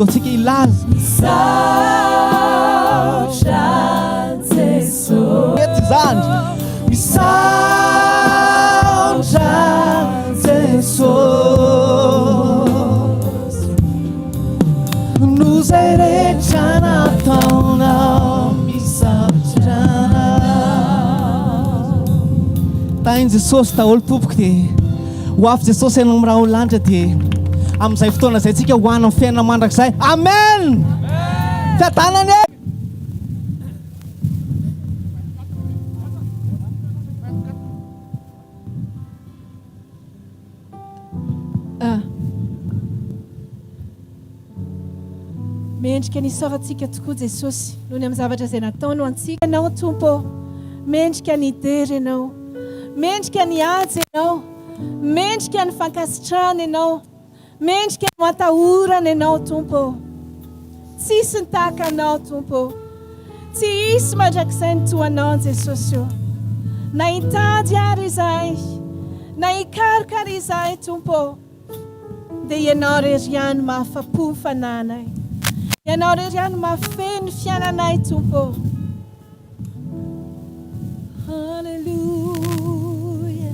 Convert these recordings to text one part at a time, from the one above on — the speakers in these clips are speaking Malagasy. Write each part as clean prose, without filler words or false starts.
Tsika ilaza misaotra Jesosy mety zany misaotra Jesosy no zay rehetra nataonao misaotra tainy Jesosy daholo tompoka dia ho avy Jesosy ianao amin'ny raha olanitra dia amin'izay fotoana izay tsika ho any amin'ny fiainana mandrakizay. Amen. Fiadanany e. Mendrika ny soratsika tokoa Jesosy noho ny amin'ny zavatra izay nataonao antsika ianao Tompo. Mendrika ny dery ianao, mendrika ny ady ianao, mendrika ny fankasitrahana ianao, mendrika ny matahorana ianao Tompo. Tsisy ny tahaka anao Tompo, tsy hisy mandrakizay ny toa anao Jesosy io. Na hitady ary izahay, na hikaroka izahay Tompo, dia ianao rery ihany mahafa-po ny fananay. Ianao rery ihany mahafeno ny fiainanay Tompo. Hallelujah.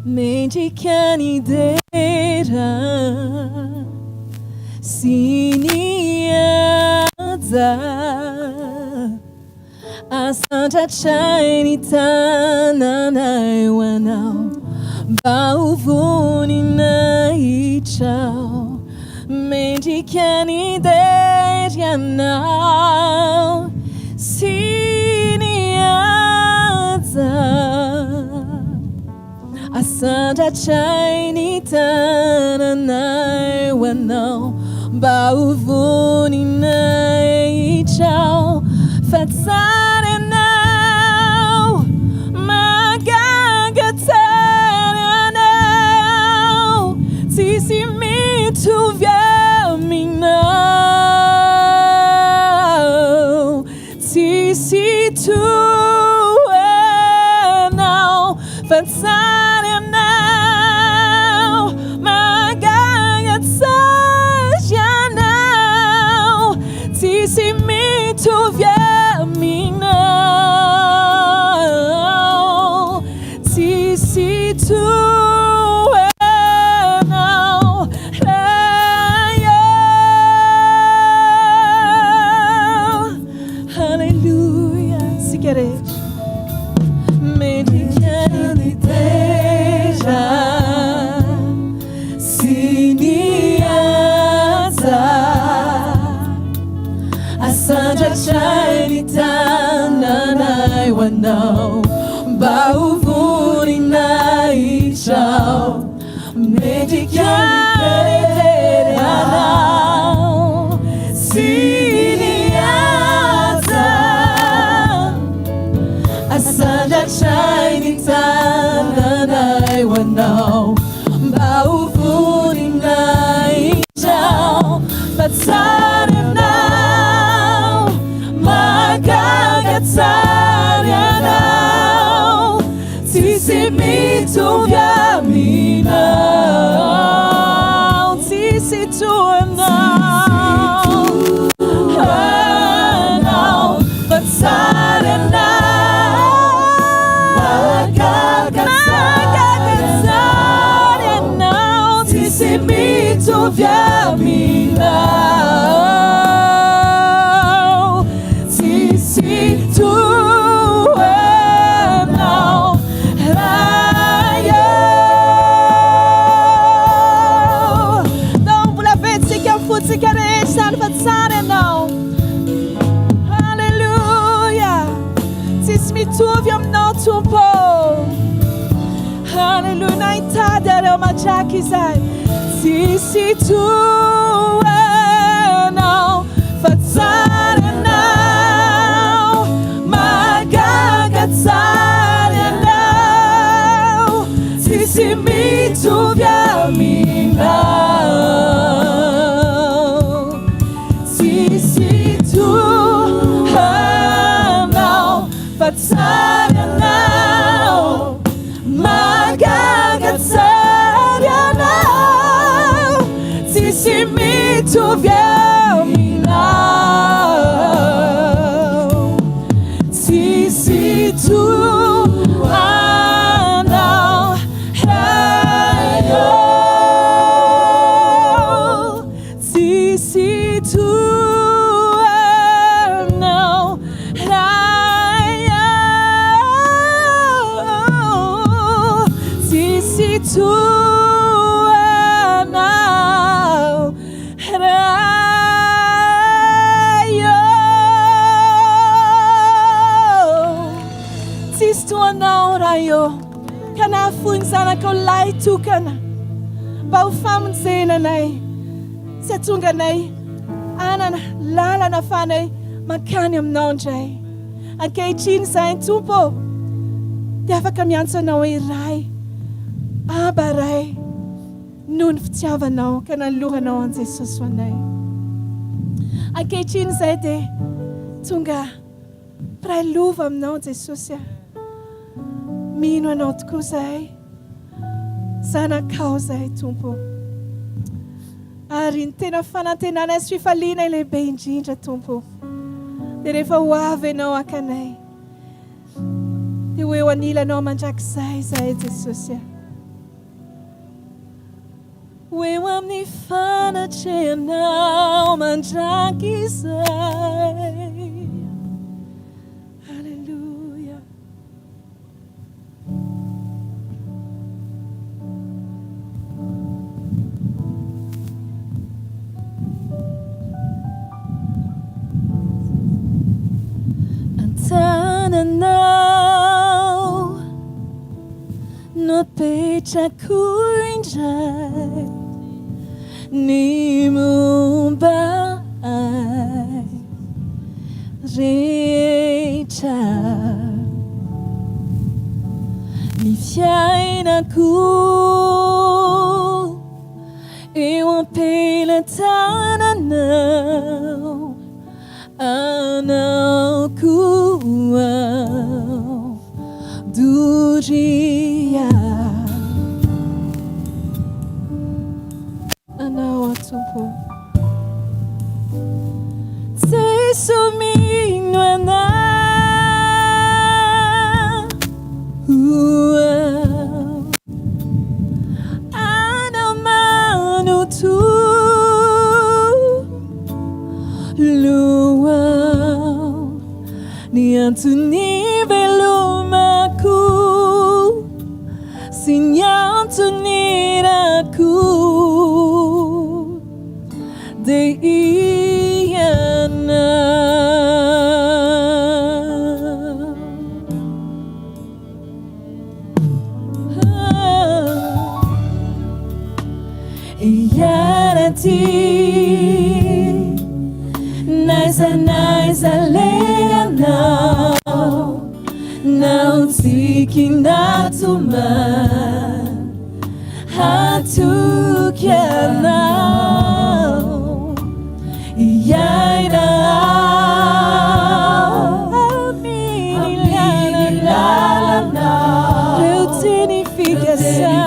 Mendrika ny dera sy ny asa asandratra ny tananay ho anao mba ho voninahitra. Mendrika ny dery anao sy ny asa asandratra ny tananay ho anao mba ho voninahitra. Fa tsara anao, magaga tsara anao, tsisy mitovy aminao, tsisy toa anao. Fa tsara anao, magaga tsara anao, tsisy mitovy aminao, tsisy toa anao. Hallelujah. Sigarete. Mendrika ny deja sy ny asa asandratra ny tananay ho anao mba ho voninahitra. Mendrika ny dery anao sy ny asa asandratra ny tananay ho anao mba ho voninahitra. Fa tsara anao, magaga tsara anao, tsisy mitovy aminao, tsisy toa anao. Fa tsara anao, magaga tsara anao, tsisy mitovy aminao, tsisy toa anao. Não mbola vetsika mifotsika rehetra fa tsara anao. Hallelujah. Tsisy mitovy aminao Tompo. Hallelujah. Na hitady areo matraky izay, tsisy toa anao. Fa tsara anao, magaga tsara anao, tsisy mitovy aminao, tsisy toa anao. Fa tsara anao, magaga Nagatsariana Tsisy mitovy aminao Tsisy toanao raio Tsisy toanao raio Tsisy toanao raio Tsisy toanao raio Kanafoiny zanakao lahy tokana mba ho famonjenanay sy atonga anay anana lalana ahafahanay mankany aminao indray ankehitriny izay Tompo dia afaka miantso anao hoe ray Aba ray noho ny fitiavanao ka nanoloranao an Jesosy ho anay ankehitriny izay dia tonga mpiray lova aminao Jesosy mino anao tokoa izahay zanakao izahay Tompo ary ny tena fanantenana sy fifaliana lehibe indrindra Tompo dia rehefa ho avy ianao ankanay dia hoe ho anilanao mandrakizay izahay Jesosy hoe ho amin'ny fanatrehanao mandrakizay Haleluia Antananao no petrako indray Ny momba ai rehetra Ny fiainako eo am-pelantananao Anao koa Duria Anao Tompo Jesu mino anao Anao manutu Luau Ni Antoni velumaku Sinyantuniraku Deiana Iarati Naisa leanao Não tikinatuman Hatukianao Iairao Aminilalanao Reutinificação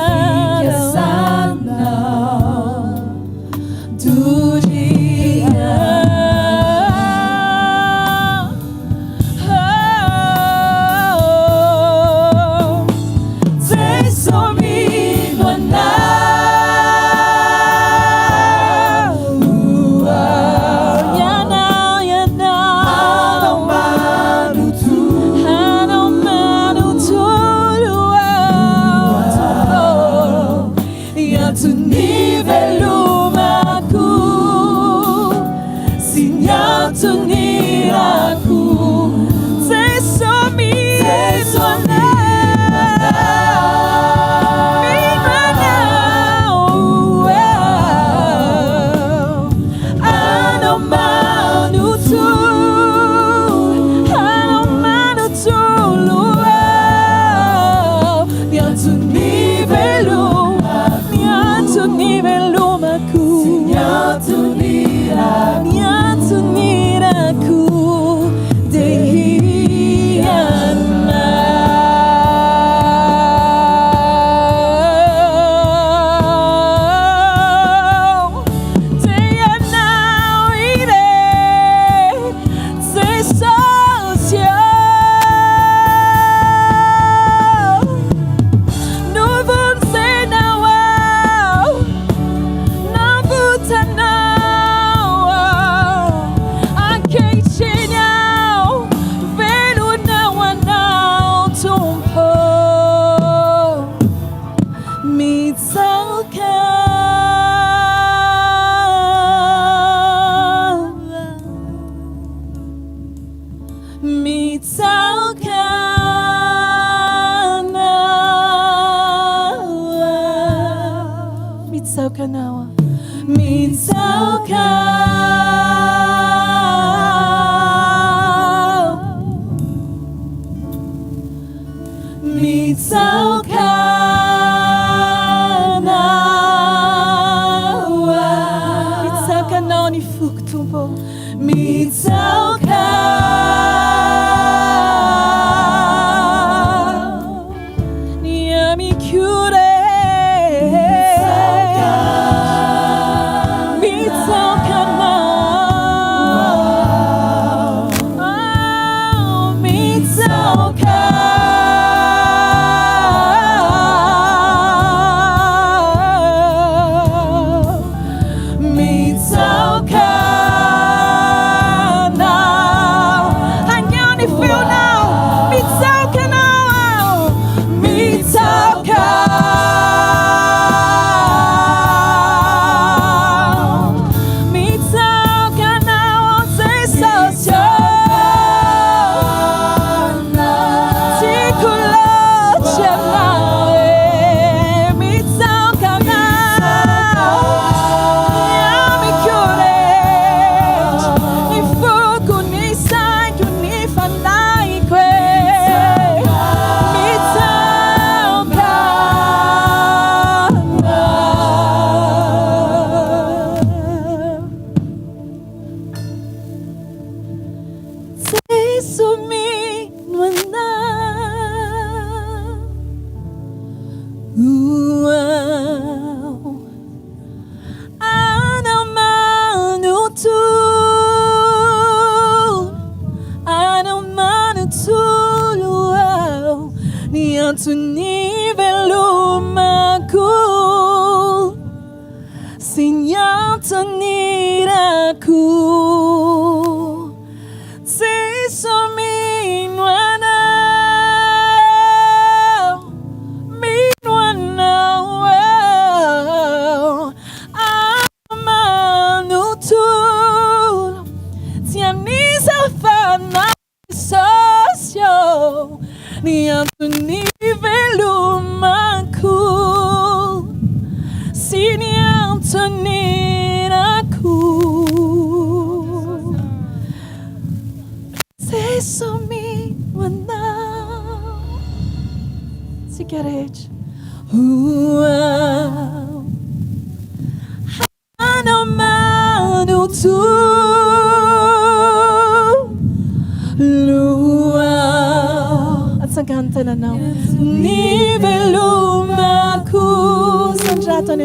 mitsoka nawa mitsoka mitsoka nawa mitsoka nawa ni fuktumpo mitsoka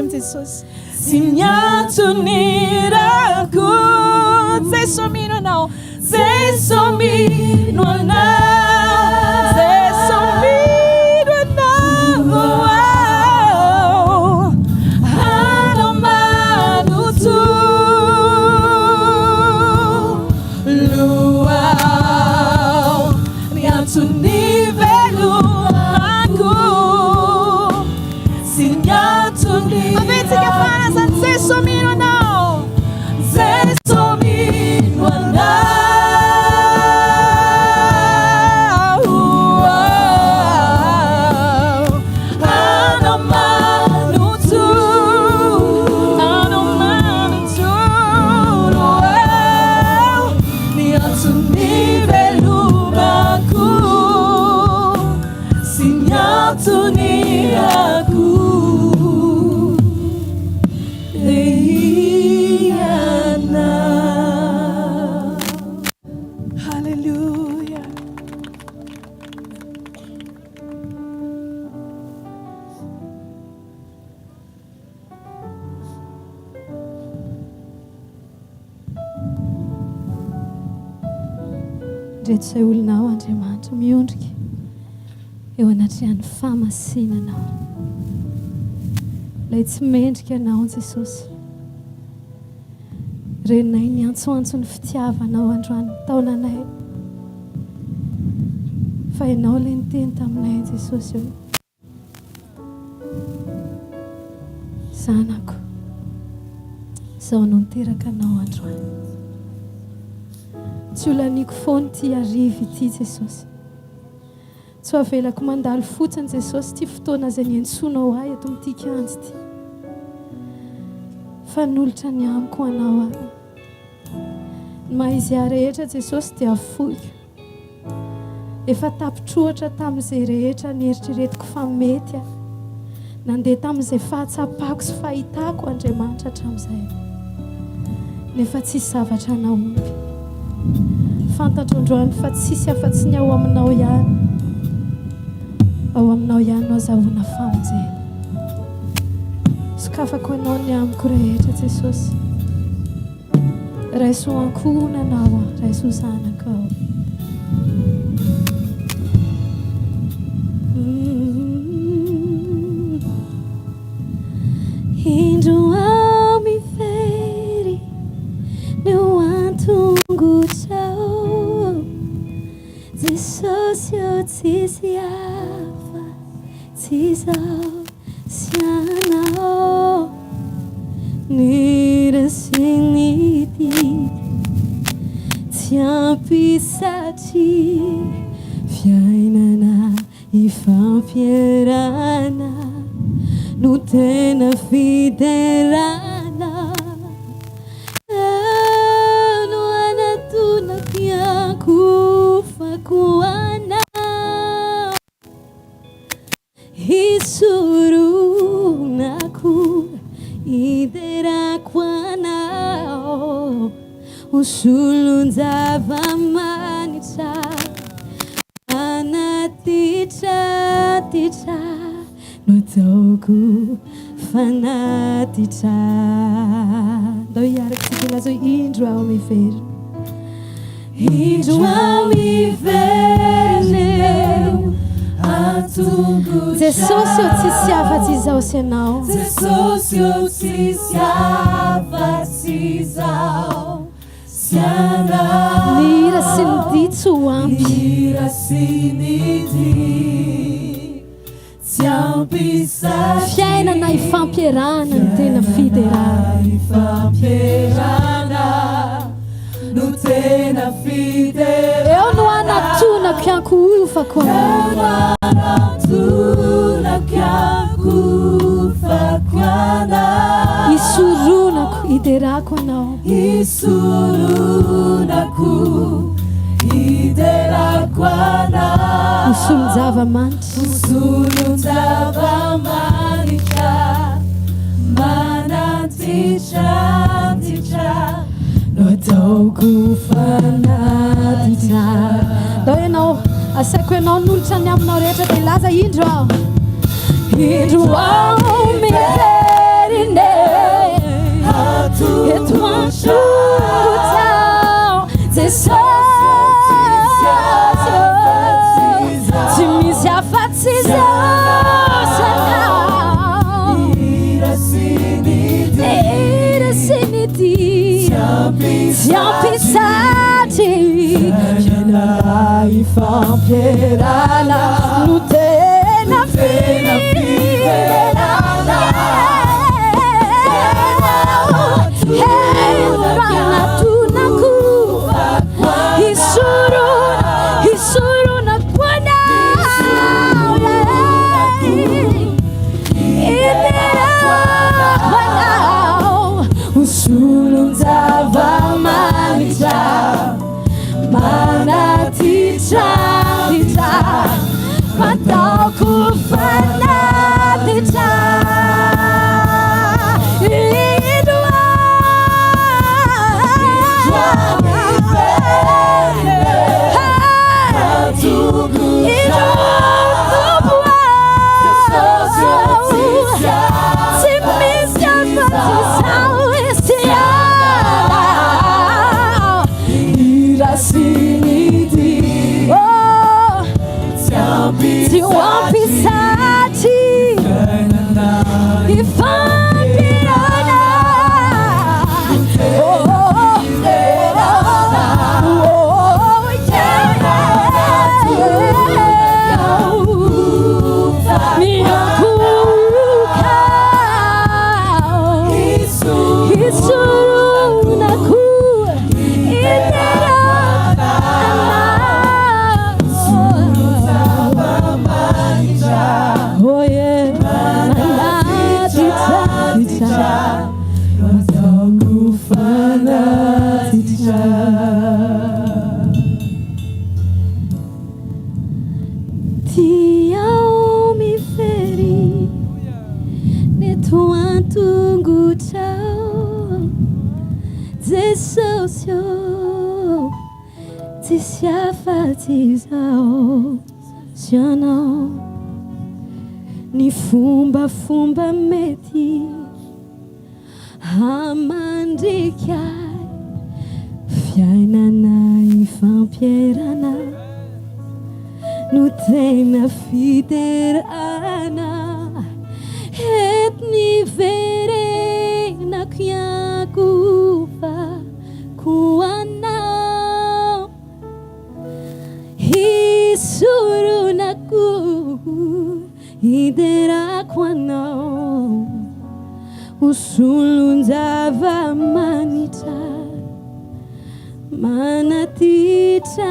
Jesus, sinyatuniraku, zesomino now, zesomino now, zesomino now, hanomanutu, luau, nyatunivelumaku, sinyatuniraku. Zesomino now, zesomino now, anomanutu, niatunivelumaku, sinyatuniaku. Hallelujah. Rehetra olonao Andriamanitra miondrika eo anatrehan'ny famasinanao, ilay tsy mendrika anao Jesosy. Renay ny antsoantso ny fitiavanao androany taonanay, fa ianao ilay niteny taminay Jesosy eo. Zanako, zaho no niteraka anao androany. Tsy olaniko foana ty arivo ity Jesosy. Tsy avelako mandalo fotsiny Jesosy ty fotoana izay niantsoanao ahy eto amin'ity kianjo ty. Fa nolotra ny amiko anao ahy. Ny maha-izy ahy rehetra Jesosy dia afoiko. Efa tapitrohatra tamin'izay rehetra nieritreretiko fa mety aho. Nandeha tamin'izay fahatsapako sy fahitako Andriamanitra hatramin'izay. Nefa tsisy zavatra naomby. Fantatro androany fa tsisy afa-tsy ny ao aminao ihany. Ao aminao ihany no azahoana famonjena. Sokafako anao ny amiko rehetra Jesosy. Raiso ankonanao aho, raiso zanako aho. Indro ao mifery meu antongo-tao Jesosy eu tsisy hafa tsy zaho sy anao nirasinity tsy ampisatry fiainana ifampiarana no tena fiderana no anatunaky akofako anao isoronako iderako anao usulunzavamanitra anatitra notoko fanatitra. Ndao iaraka sikalazo indro ao miverina. Indro ao miverina antongo Jesosy eu tsisy afa-tsy izao sy anao. Jesosy eu tsisy afa-tsy izao sy anao. Nira sy ny ditso ampy. Nira sy ny fiainana ifampiarana no tena fiderana. No tena fiderana. Eu no anatonako ankofako anao. Isoronako iderako anao. Isoronako iderako anao. Usulunzavamanitra. Usulunzavamanitra manatitra no ataoko fanatitra. Ndao ianao asaiko ianao nolotra ny aminao rehetra dia laza indro aho. Indro aho miverina eto antongo-tao Jesosy tsy misy afa-tsy izao sy anao. Ira sy ny ty tsy ampisatry fiainana ifampiarana no tena fiderana. Anatonako isoronako anao. Iderako anao. Usulunzavamanitra manatitra mataoko fanatitra. Se o ampisati e fampiarana. Minha cuca Tuantungu chao Jesosy Tisiafatizao Sianao Ni fumba meti Hamandikai Fiainana ifampierana No tena fiderana Etni verena kyakufa kuanao Isurunaku idera kwanao Usulunzava manita manatita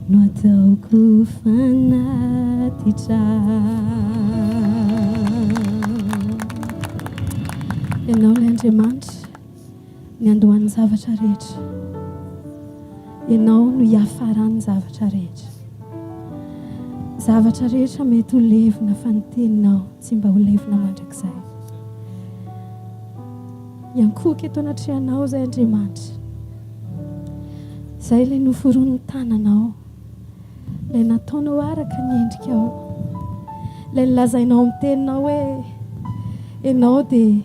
No atao kufanatitra Ianao ilay Andriamanitra ny andohan'ny zavatra rehetra Ianao no iafaran'ny zavatra rehetra Zavatra rehetra mety ho levina fa ny teninao tsy mba ho levina mandrakizay Iankoka eto anatrihanao izay Andriamanitra Izay ilay noforon'ny tananao Ilay nataonao araka ny endrikao Ilay nilazainao amin'ny teninao hoe Ianao dia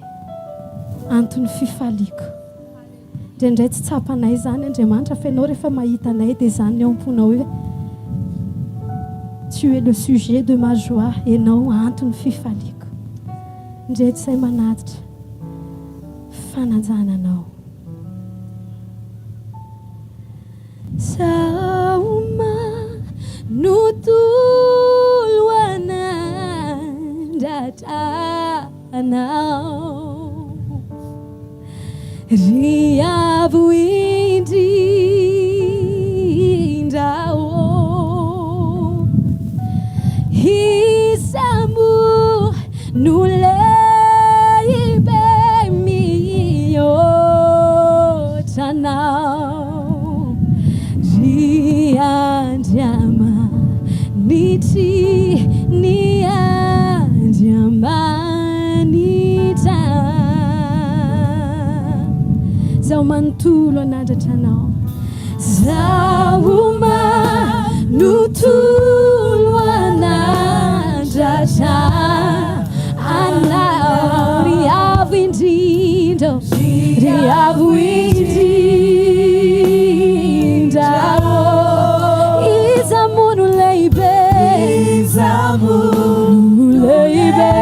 antony fifaliako Indraindray tsy tsapanay izany Andriamanitra fa ianao rehefa mahita anay dia izany ao am-ponao hoe Tu es le sujet de ma joie Ianao antony fifaliako Indray tsy izay manatitra fananjananao Sauma nutulu anandatanao Riavu indindao Hisamu nuleibe miyo tanao Rianjama niti nianjamanita Zao mantulo anandatranao Zauma nutulu anandatanao Riavu indindao Riavu indindao Izamu nuleibe Izamu nuleibe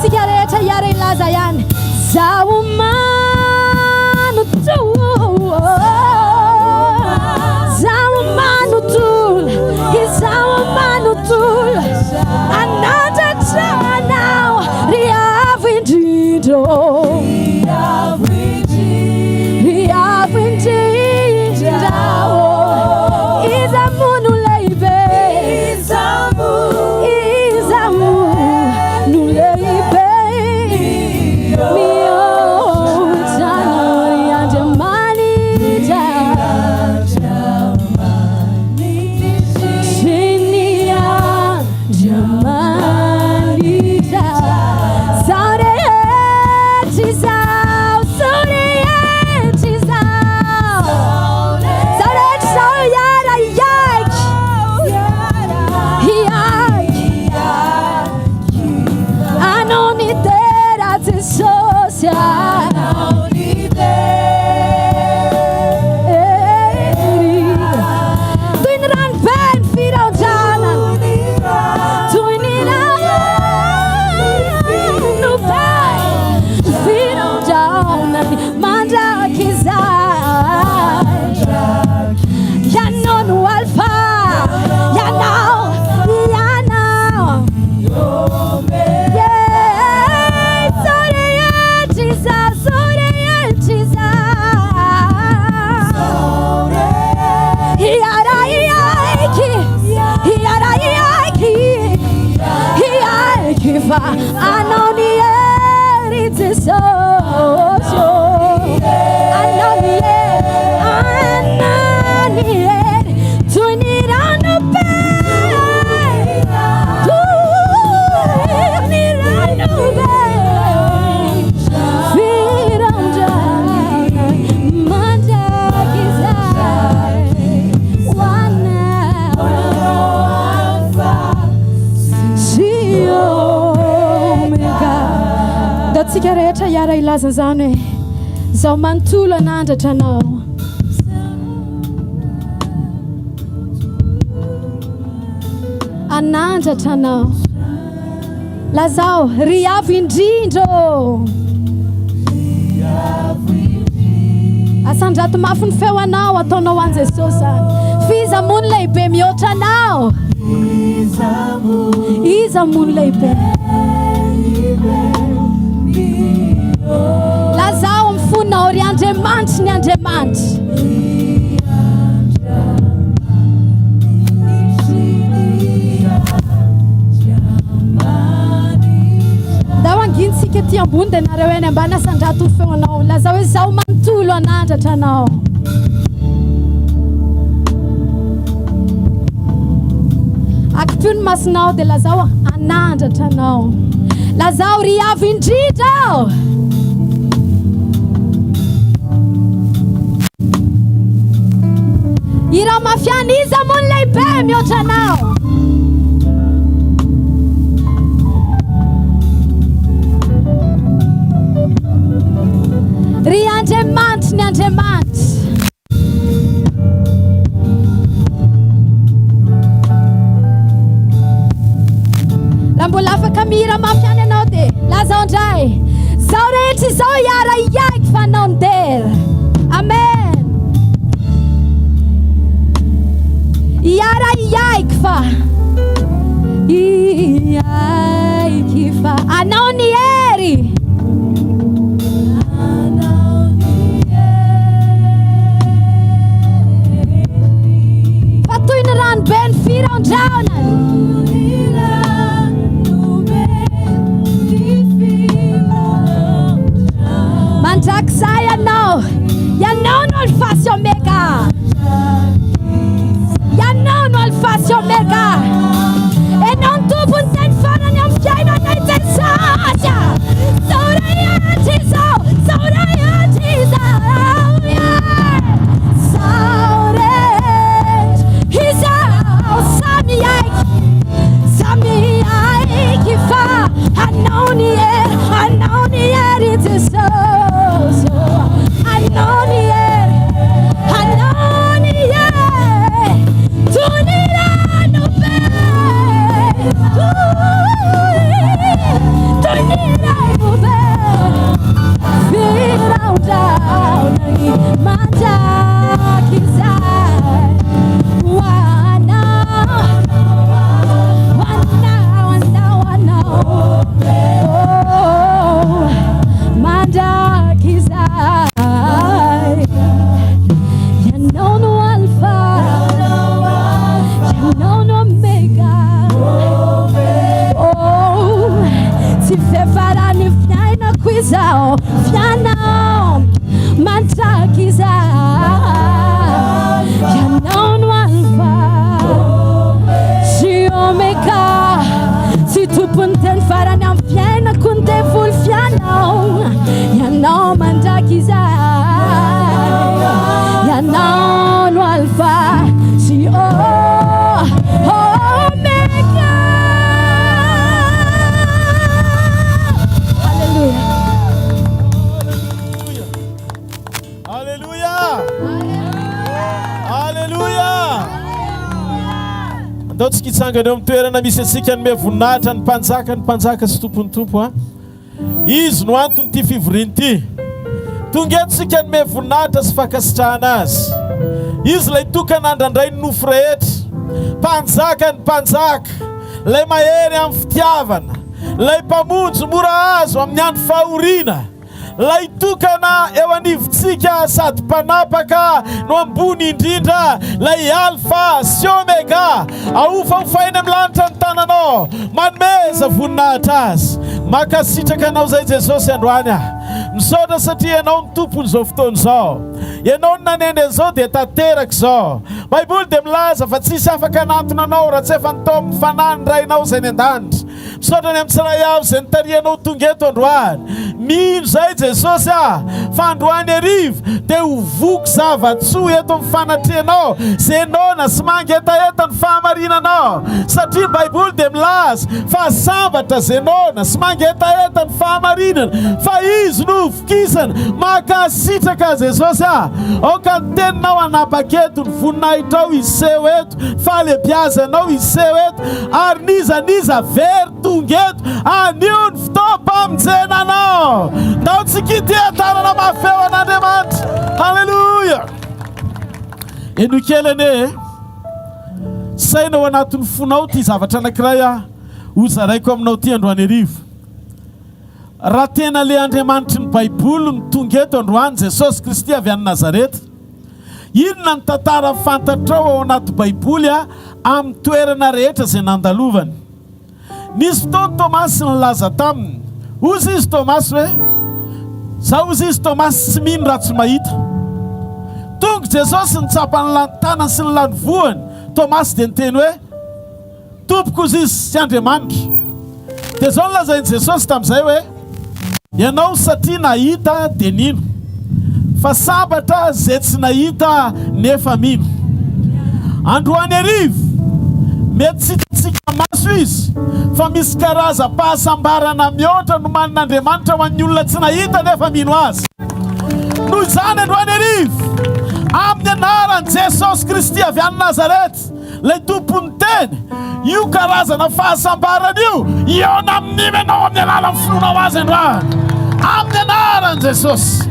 Sigareta yare lazayan Zawumanu tu Zawumanu tul Zawumanu tul Another time now Riavu indindo Riavu indindao Izamunu leibe Izamu nuleibe Mio alfa, anao ny hery Jesosy, anao ny hery toy ny ranobe, toy ny ranobe, firandrana mandraky izay, tsika rehetra iara ilaza zany hoe zao manontolo anandratra anao, anandratra anao, lazao ry avo indrindro, asandrato mafy ny feo anao ataonao an Jesosy zany, fizamony lehibe mihoatra anao, izamony lehibe, lazao mifonao ry Andriamanitra ny Andriamanitra, dao anginitsika ty ambony dia nareo eny ambany asandrato ny feonao, lazao hoe zao manontolo anandratra anao, akipio ny masinao dia lazao anandratra anao, lazao ry avo indrindra, ira mafiany izamony lehibe mihoatra anao, ry Andriamanitra ny Andriamanitra, raha mbola afaka mihira mafiany anao dia lazao indray zao rehetra izao iara iaiky fa anao nidera, amen, iara iaiky fa iaiky fa anao ny hery, fa toy ny ranobe ny firandraonany, mandrakizay ianao no alfa sy omega, ianao no alfa sy omega, enao ny tompony teny farany amin'ny fiainanay Jesosy, zao rehetra izao, zao rehetra izao, zao rehetra izao, samy aiky fa anao ny hery Jesosy, anao ny hery toy ny ranobe, toy ny ranobe, firandrana mandraky izay, mandraky izay, ianao no alfa, ianao no omega, tsy fefarany fiainako izao, fianao mandraky izay, ianao no alfa sy omega, tsy tompony teny farany amin'ny fiainako ny devoly fianao, ianao mandraky izay, ianao no alfa sy omega. Halleluja, halleluja, andao tsika hitsangana eo amin'ny toerana misy antsika nome voninahitra ny mpanjaka sy tompony tompo, izy no antony ty fivoriany ty, tonga eto tsika nome voninahitra sy fankasitrahana azy, izy lay tokan'andrandray ny nofo rehetra, mpanjaka ny mpanjaka, lay mahery amin'ny fitiavana, lay mpamonjy mora azo amin'ny andro fahoriana, lay tokana eo anivontsika sady mpanapaka no ambony indrindra lay alfa sy omega aofaofainy amin'ny lanitra ny tananao manomeza voninahitra azy makasitraka anao zay Jesosy androany misaotra satria ianao ny tompony zao fotoana zao ianao ny nanendry zao dia tanteraka zao baiboly dia milaza fa tsisy afaka hanantona anao raha tsy efa nitao mifanany rainao zay ny an-danitra misaotra ny amin'ny tsiray avy zay nitarianao tonga eto androany mino zay Jesosy fa androany arivo dia ho voky zava-tsoa eto mifanatrenao zenona sy mangetaeta ny fahamarinanao satria baiboly dia milaza fa sambatra zenona sy mangetaeta ny fahamarinana fa izy no vokisana makasitraka Jesosy oka ny teninao anapa-keto ny voninahitrao iseho eto falebiazanao iseho eto ary nizaniza very tonga eto anio ny fotoam-pamonjenanao ndao tsy kitiatanana mafeo an'Andriamanitra halleluja eno kelene sainao anatin'ny fonao ty zavatra anankiray ho zaraiko aminao ty androany arivo raha tena le Andriamanitry ny baiboly ny tonga eto androany Jesosy Kristy avy any Nazareta inona ny tantara fantatrao ao anaty baiboly amin'ny toerana rehetra zay nandalovany nisy fotoana Tomasy nilaza taminy ozy izy Tomasy hoe zaho ozy izy Tomasy tsy mino raha tsy mahita tonga Jesosy nitsapany lantanany sy ny lanovoany Tomasy dia niteny hoe tompoko ozy izy sy Andriamanitra dia zao nilazainy Jesosy tamin'izay hoe ianao satria nahita dia nino fa sambatra zay tsy nahita nefa mino androany arivo mety tsy hitantsika maso izy fa misy karazam-pahasambarana mihoatra no manin'Andriamanitra ho an'ny olona tsy nahita nefa mino azy noho izany androany arivo amin'ny anaran'i Jesosy Kristy avy any Nazareta lay tompony teny io karazana fahasambarana io na amin'iny ianao amin'ny alalan'ny finoanao azy androany amin'ny anaran'i Jesosy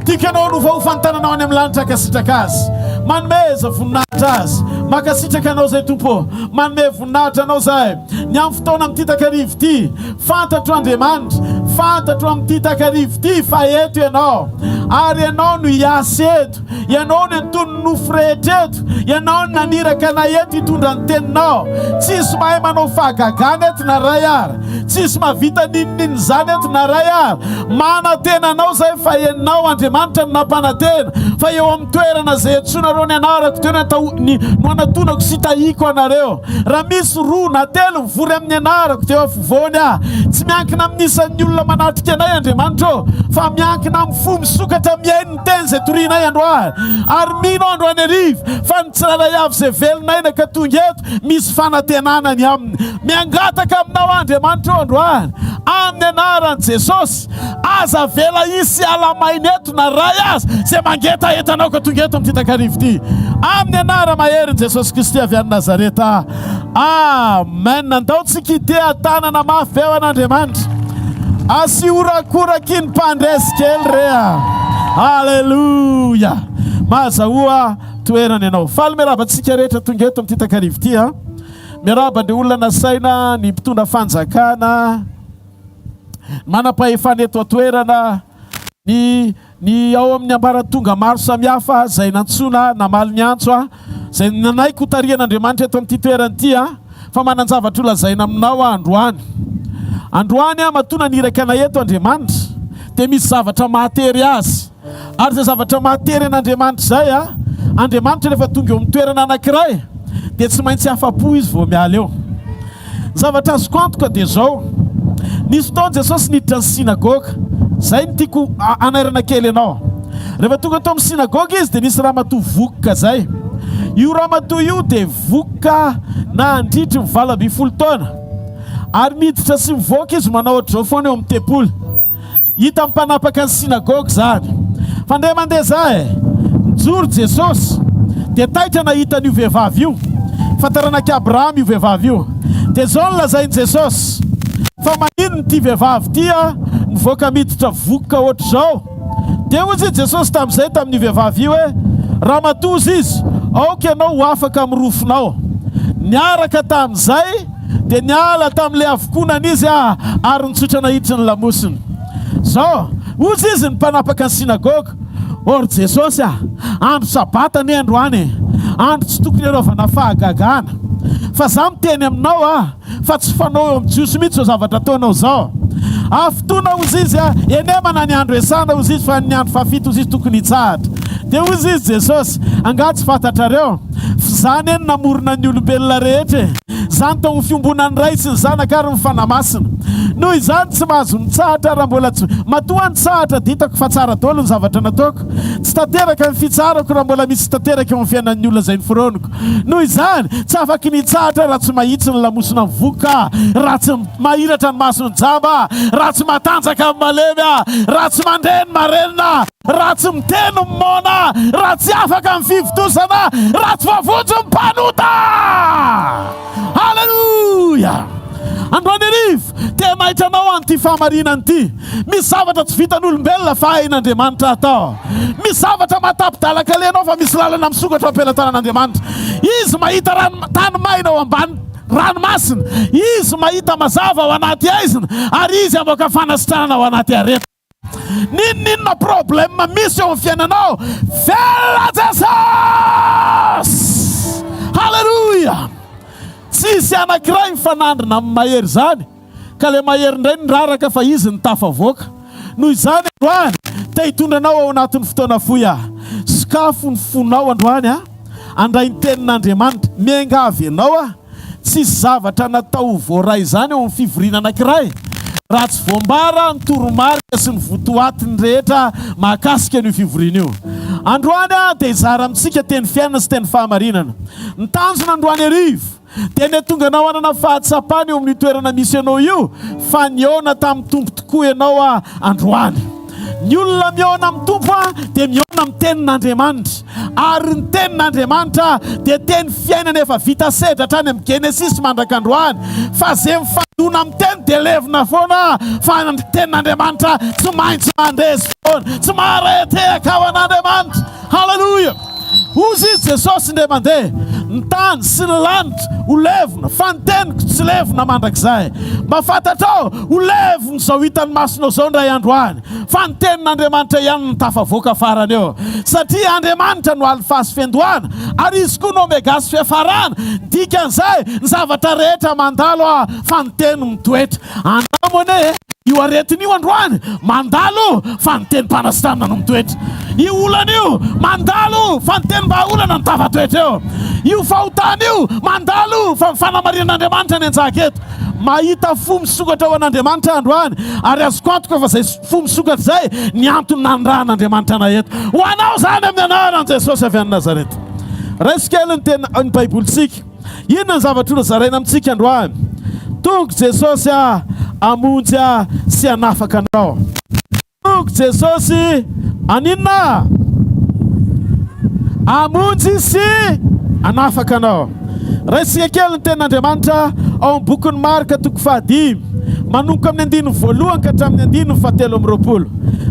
tikanao no vahofantananao any amin'ny lanitra akasitraka azy manomeza voninahitra azy makasitraka anao zay tompo manome voninahitra anao zay ny amin'ny fotoana amin'ny ty takarivo ty fantatro Andriamanitra fantatro amin'ny ty takarivo ty fa eto ianao ary ianao no hiasy eto ianao no antony nofo rehetra eto ianao no naniraka na eto hitondra ny teninao tsisy mahay manao fahagagana eto na ray ary tsisy mavita ninonino zany eto na ray ary manatenanao zay fa ianao Andriamanitra no nampanantena fa eo amin'ny toerana zay antsonareo ny anarako teo no anatonako sy tahiko anareo raha misy roa na telo mivory amin'ny anarako teo afovoany tsy miankina amin'ny isan'ny olona manatrika anay Andriamanitra fa miankina amin'ny fo misokatra mihainy ny teny zay torianay androany ary mino androany arivo fa ny tsiraray avy zay velonayna ka tonga eto misy fanantenanany aminy miangataka aminao Andriamanitra androany amin'ny anaran'i Jesosy aza vela isy alamainy eto na ray azy zay mangeta etanao ka tonga eto amin'ny ty takarivo ty amin'ny anara maherin'i Jesosy Kristy avy any Nazareta amen nandao tsy kitea tanana mafy eo an'Andriamanitra asiorakoraky ny mpandresy kely rea halleluja mahazahoa toerana ianao faly miarabantsika rehetra tonga eto amin'ny ty takarivo ty miaraba le olona nasaina ny mpitondra fanjakana manam-pahefana eto atoerana ny ao amin'ny ambaratonga maro samihafa zay nantsona namaly ny antso zay nanaiko tarian'Andriamanitra eto amin'ity toerany ty fa mananjavatra olazaina aminao androany matona niraka ana eto Andriamanitra dia misy zavatra mahatery azy ary zay zavatra mahatery an'Andriamanitra zay Andriamanitra rehefa tonga eo amin'ny toerana anankiray dia tsy maintsy afa-po izy vao miala eo zavatra azoko antoka dia zao nisy fotoana Jesosy niditra ny sinagoga zay ny tiako anairana kely ianao rehefa tonga tao amin'ny sinagoga izy dia nisy ramatoa vokoka zay io ramatoa io dia vokoka na andritry mivalambifolo taona ary miditra sy mivoaka izy manao ohatr'izao foana eo amin'ny tempoly hita mpanapaka ny sinagoga zany fa ndray mandeha zay mijoro Jesosy dia taitra nahitan'io vehivavy io fantaranaki Abrahama io vehivavy io dia zao nolazainy Jesosy fa manino ty vehivavy ty mivoaka miditra vokoka ohatr'izao dia ozy Jesosy tamin'izay tamin'ny vehivavy io hoe ramatozy izy aoka ianao ho afaka amin'ny rofinao niaraka tamin'izay dia niala tamin'ilay avokonana izy ary nitsotra nahiditra ny lamosiny zao Ozy izy ny mpanapaka ny sinagoga. Or Jesosy andro sabata ny androany, andro tsy tokony anaovana fahagagana. Fa za miteny aminao fa tsy fanao eo amin'ny jiosy mihitsy zao zavatra ataonao zao. Afotona ozy izy enemana ny andro esana ozy izy fa ny andro fafito ozy izy tokony hitsahatra. Dia ozy izy Jesosy angatsy fantatrareo zany eny namorona ny olombelona rehetra. Zany tao fiombonany ray sy ny zanaka ary mifanamasina. Noho izany tsy mahazo mitsahatra raha mbola tsy matoa nitsahatra ditako fa tsara daholo ny zavatra nataoko. Tsy tanteraka ny fitsarako raha mbola misy tanteraka eo amin'ny fiainan'ny olona izay niforoniko. Noho izany tsy afaky nitsahatra raha tsy mahitsy ny lamosina mivoka, raha tsy mahiratra ny masony jamba, raha tsy matanjaka amin'ny malemy, raha tsy mandray ny marenina, raha tsy miteny mona, raha tsy afaka ny fivitosana, raha tsy vavonjo ny mpanota. Halleluja! Androany arivo te mahitranao an'ity fahamarinana ity. Misy zavatra tsy vitan'olombelona fa hain'Andriamanitra atao. Misy zavatra matapidalaka lenao fa misy lalana misokatra am-pelantanan'Andriamanitra. Izy mahita tany maina ao ambany ranomasina, izy mahita mazava ao anaty aizina, ary izy amoaka fanasitrana ao anaty areta. Ninona problema misy eo amin'ny fiainanao, velona Jesosy! Halleluja! Tsisy anankiray mifanandrina amin'ny mahery zany, ka le mahery indray niraraka fa izy ny tafavoaka. Noho izany androany te hitondranao ao anatin'ny fotoana fohy sakafo ny fonao androany andray ny tenin'Andriamanitra. Miangavy ianao tsisy zavatra natao voaray zany eo amin'ny fivoriana anankiray raha tsy voambara ny toromarika sy ny votoatiny rehetra mahakasika an'io fivoriana io. Androany dia hizara amintsika teny fiainana sy teny fahamarinana. Ny tanjona androany arivo dia ny tonga anao anana fahatsapany eo amin'ny toerana misy ianao io, fa niona tamin'ny tompo tokoa ianao androany. Ny olona miona amin'ny tompo dia miona amin'ny tenin'Andriamanitra, ary ny tenin'Andriamanitra dia teny fiainana efa vita sedra hatrany amin'ny Genesis mandraka androany. Fa zay mifandona amin'ny teny dia levina foana, fa ny tenin'Andriamanitra tsy maintsy mandresy foana, tsy maharetehaka ao an'Andriamanitra. Halleluja! Ozy izy Jesosy indray mandeha, ny tany sy ny lanitra ho levina, fa ny teniko tsy levina mandrakizay. Mba fantatrao ho levina zao hitan'ny masonao zao ndray androany, fa ny tenin'Andriamanitra ihany ny tafavoaka farany eo. Satria Andriamanitra no alfa sy fiandohana, ary izy koa no omega sy fiafarana. Dikan'izay ny zavatra rehetra mandalo fa ny teny mitoetra. Andamone io aretin'io androany mandalo fa ny teny mpanasitrana no mitoetra. Io olana io mandalo fa ny teny mbaolana no tafatoetra eo. Io fahotana io mandalo fa fanamarinan'Andriamanitra ny anjaka eto. Mahita fo misokatra ao an'Andriamanitra androany, ary azoko antoka fa zay fo misokatra zay ny antony nandrahan'Andriamanitra ana eto. Ho anao zany amin'ny anaran'i Jesosy avy any Nazareta. Raisykely ny tena ny baibolitsika. Inona ny zavatra nazaraina amintsika androany? Tonga Jesosy amonjy sy anafaka anao. Tonga Jesosy aninona? Amonjy sy anafaka anao. Raisika kely ny tenin'Andriamanitra ao amin'ny bokin'ny Marka 5 manomboka amin'ny 9 ka hatramin'ny 9:7.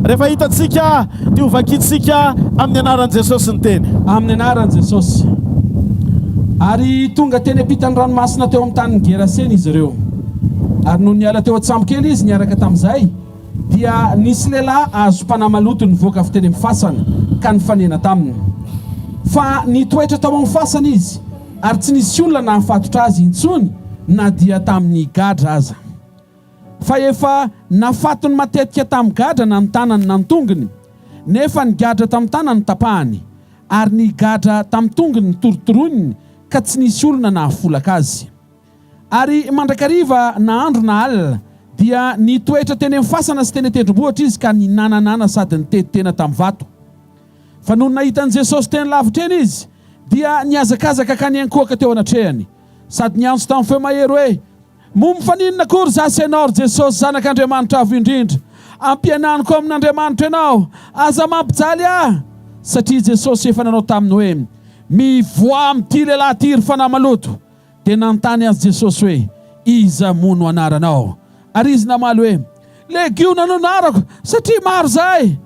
Rehefa hitantsika dia ho vakitsika amin'ny anaran'i Jesosy ny teny. Amin'ny anaran'i Jesosy. Ary tonga teny ampitany ranomasina teo amin'ny tanin'ny Geraseny izy ireo. Ary no niala teo an-tsambo kely izy niaraka tamin'izay, dia nisy lehilahy azo mpanamaloto nivoaka avy teny amin'ny fasana ka nifanena taminy. Fa nitoetra tao amin'ny fasana izy, ary tsy nisy olona nahafatotra azy intsony na dia tamin'ny gadra aza. Fa efa nafatony matetika tamin'ny gadra na ny tanany na ny tongony, nefa ny gadra tamin'ny tanany tapahany, ary ny gadra tamin'ny tongony torotoroiny, ka tsy nisy olona nahafolaka azy. Ary mandrakariva na andro na alina dia nitoetra teny amin'ny fasana sy teny tendrombohitra izy ka ninananana sady nitetitena tamin'ny vato. Fa noho nahitan'i Jesosy teny lavitra eny izy dia niazakazaka ka niankohaka teo anatrehany, sady niantso tamin'ny feo mahery hoe: momba faninona akory zasy ianao Jesosy zanak'Andriamanitra avo indrindra? Ampiananiko amin'Andriamanitra ianao, aza mampijaly satria Jesosy efa nanao taminy hoe: mivoa amin'ity lehilahy ty ry fanahy maloto. Dia nanontany azy Jesosy hoe: iza mono anaranao? Ary izy namaly hoe: legiona no anarako, satria maro zahay.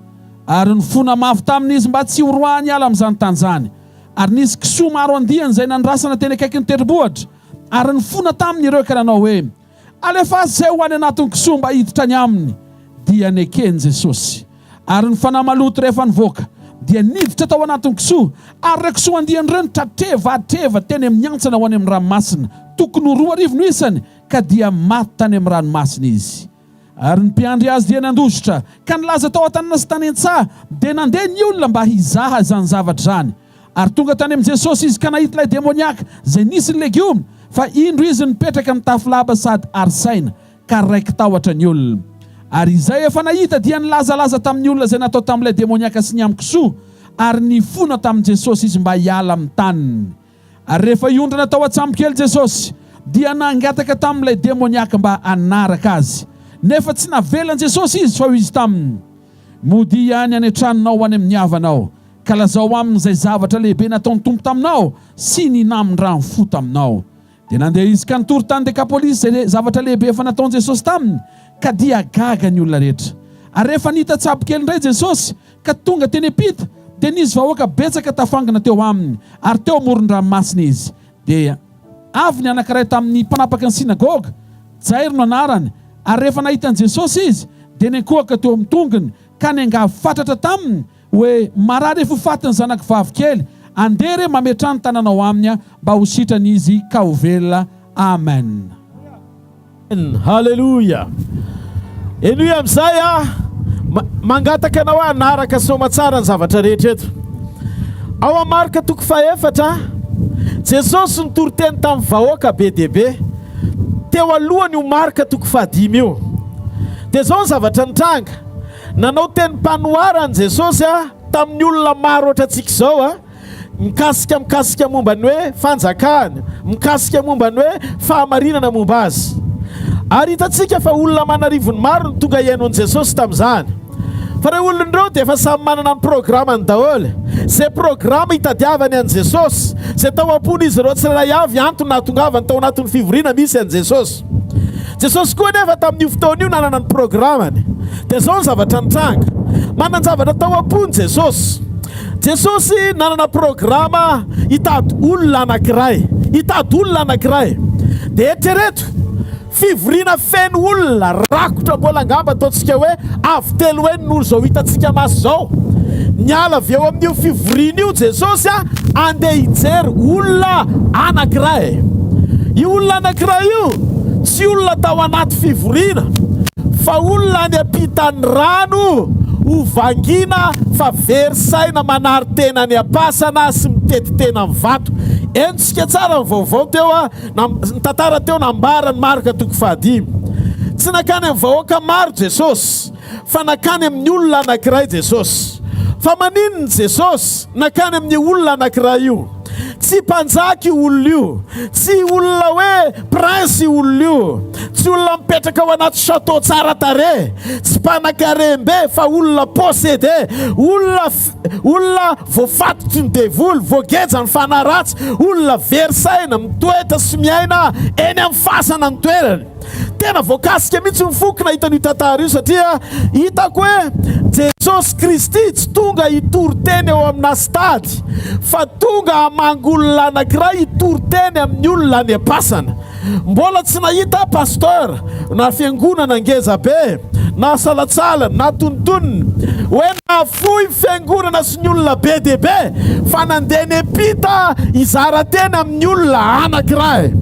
Ary nifona mafy tamin'izy mba tsy horoahany ala amin'izany tany zany. Ary nisy kisoa maro andiany zay nandrasana teny akaiky ny tendrombohitra, ary nifona tamin'ireo ka nanao hoe: alefa azy zay ho any anatin'ny kisoa mba hiditra any aminy. Dia nekeny Jesosy. ary ny fanahy maloto rehefa nivoaka dia niditra tao anatiny kisoa ary ra kisoa andiany reny tratreva teny amin'ny antsana ho any amin'ny ranomasina tokony 2 arivo no isany ka dia maty tany amin'ny ranomasina izy. Ary ny mpiandry azy dia nandositra ka nilaza tao an-tanàna sy tany an-tsaha dia nandeha ny olona mba hizaha izany zavatra zany. Ary tonga tany amin'ny Jesosy izy ka nahita ilay demoniaka izay nisy ny legioma fa indro izy nipetraka amin'ny tafilaba sady arisaina ka raiky tahotra ny olona. Ary izay efa nahita dia nilazalaza tamin'ny olona izay natao tamin'ilay demoniaka sy ny amin'ny kisoa ary nifona tamin'i Jesosy izy mba hiala amin'ny taniny. Ary rehefa iondrana tao an-tsambokely Jesosy dia nangataka tamin'ilay demoniaka mba hanaraka azy. Nefa tsy navelan Jesosy izy fa izy taminy: mody ihany any an-tranonao any amin'ny havanao ka lazao aminy izay zavatra lehibe nataony tompo taminao sy ny namin-drano fo taminao. Dia nandeha izy ka nitory tany Dekapolisy izay zavatra lehibe efa nataony Jesosy taminy ka dia gaga ny olona rehetra. Ary rehefa nita tsabokely indray Jesosy ka tonga teny ampita dia nisy vahoaka betsaka tafangana teo aminy ary teo amoron-dranomasina izy. Dia avy ny anankiray tamin'ny mpanapaka ny sinagoga, Jairo no anarany. Ary rehefa nahitan Jesosy izy dia nenkohaka teo amin'ny tongony ka niangavy fatratra taminy hoe marary efa fatiny zanaka vavikely, andeha re mametrany tananao aminy mba ho sitrany izy ka ho velona. Amen. Halleluja. Eny amin'izay mangataka anao hanaraka somatsara ny zavatra rehetra eto. Ao amin'ny Marka 4 Jesosy nitory teny tamin'ny vahoaka be dia be. Teo alohany io Marka 5 io. Dia zao ny zavatra nitranga. Nanao teny mpanoharany Jesosy tamin'ny olona maro ohatra antsika izao mikasika momba ny hoe fanjakana, mikasika momba ny hoe fahamarinana momba azy. Ary hitantsika fa olona manarivony maro ny tonga iainon'i Jesosy tamin'izany. Fa ireo olon'ireo dia efa samy manana ny programany daholo. Izay programa hitadiavany an Jesosy, izay tao am-pony izy ireo tsirairay avy antony nahatongavany tao anatin'ny fivoriana misy an Jesosy. Jesosy koa nefa tamin'io fotoana io nanana ny programany. Dia zao ny zavatra nitranga. Manan-javatra tao am-pony Jesosy. Jesosy nanana programa hitady olona anankiray. Dia eritrereto fivoriana feno olona rakotra mbola angamba ataontsika hoe avy telo hoe noho izao hitantsika maso zao. Niala avy eo amin'io fivoriana io Jesosy andeha hijery olona anankiray. Io olona anankiray io tsy olona tao anaty fivoriana fa olona any ampitany rano ho vangina fa very saina manary tena ny apasana sy mitety tena amin'ny vato. Entsika tsara ny vaovao teo ny tantara teo nambarany Marka 5. Tsy nakany amin'ny vahoaka maro Jesosy fa nakany amin'ny olona anankiray Jesosy. Fa maninona Jesosy nakany amin'ny olona anankiray io? Tsy mpanjaky olona io, tsy olona hoe prince olona io, tsy olona mipetraka ao anaty chateau tsara tare, tsy mpanan-karembe fa olona possédé, olona voafatotsy ny devoly, voageja ny fanaratsy, olona verisaina mitoetra sy miaina eny amin'ny fasana ny toerany. Tena voakasika mihitsy ny foko na hitan'io tantara io satria hitako hoe Jesosy Kristy tsy tonga hitory teny eo amina stady fa tonga hamangolona anankiray hitory teny amin'ny olona any am-pasana. Mbola tsy nahita pasteur na fiangonana ngeza be na salatsala na tontonony hoe nafoy fiangonana sy ny olona be dia be fa nandeha niampita hizara teny amin'ny olona anankiray.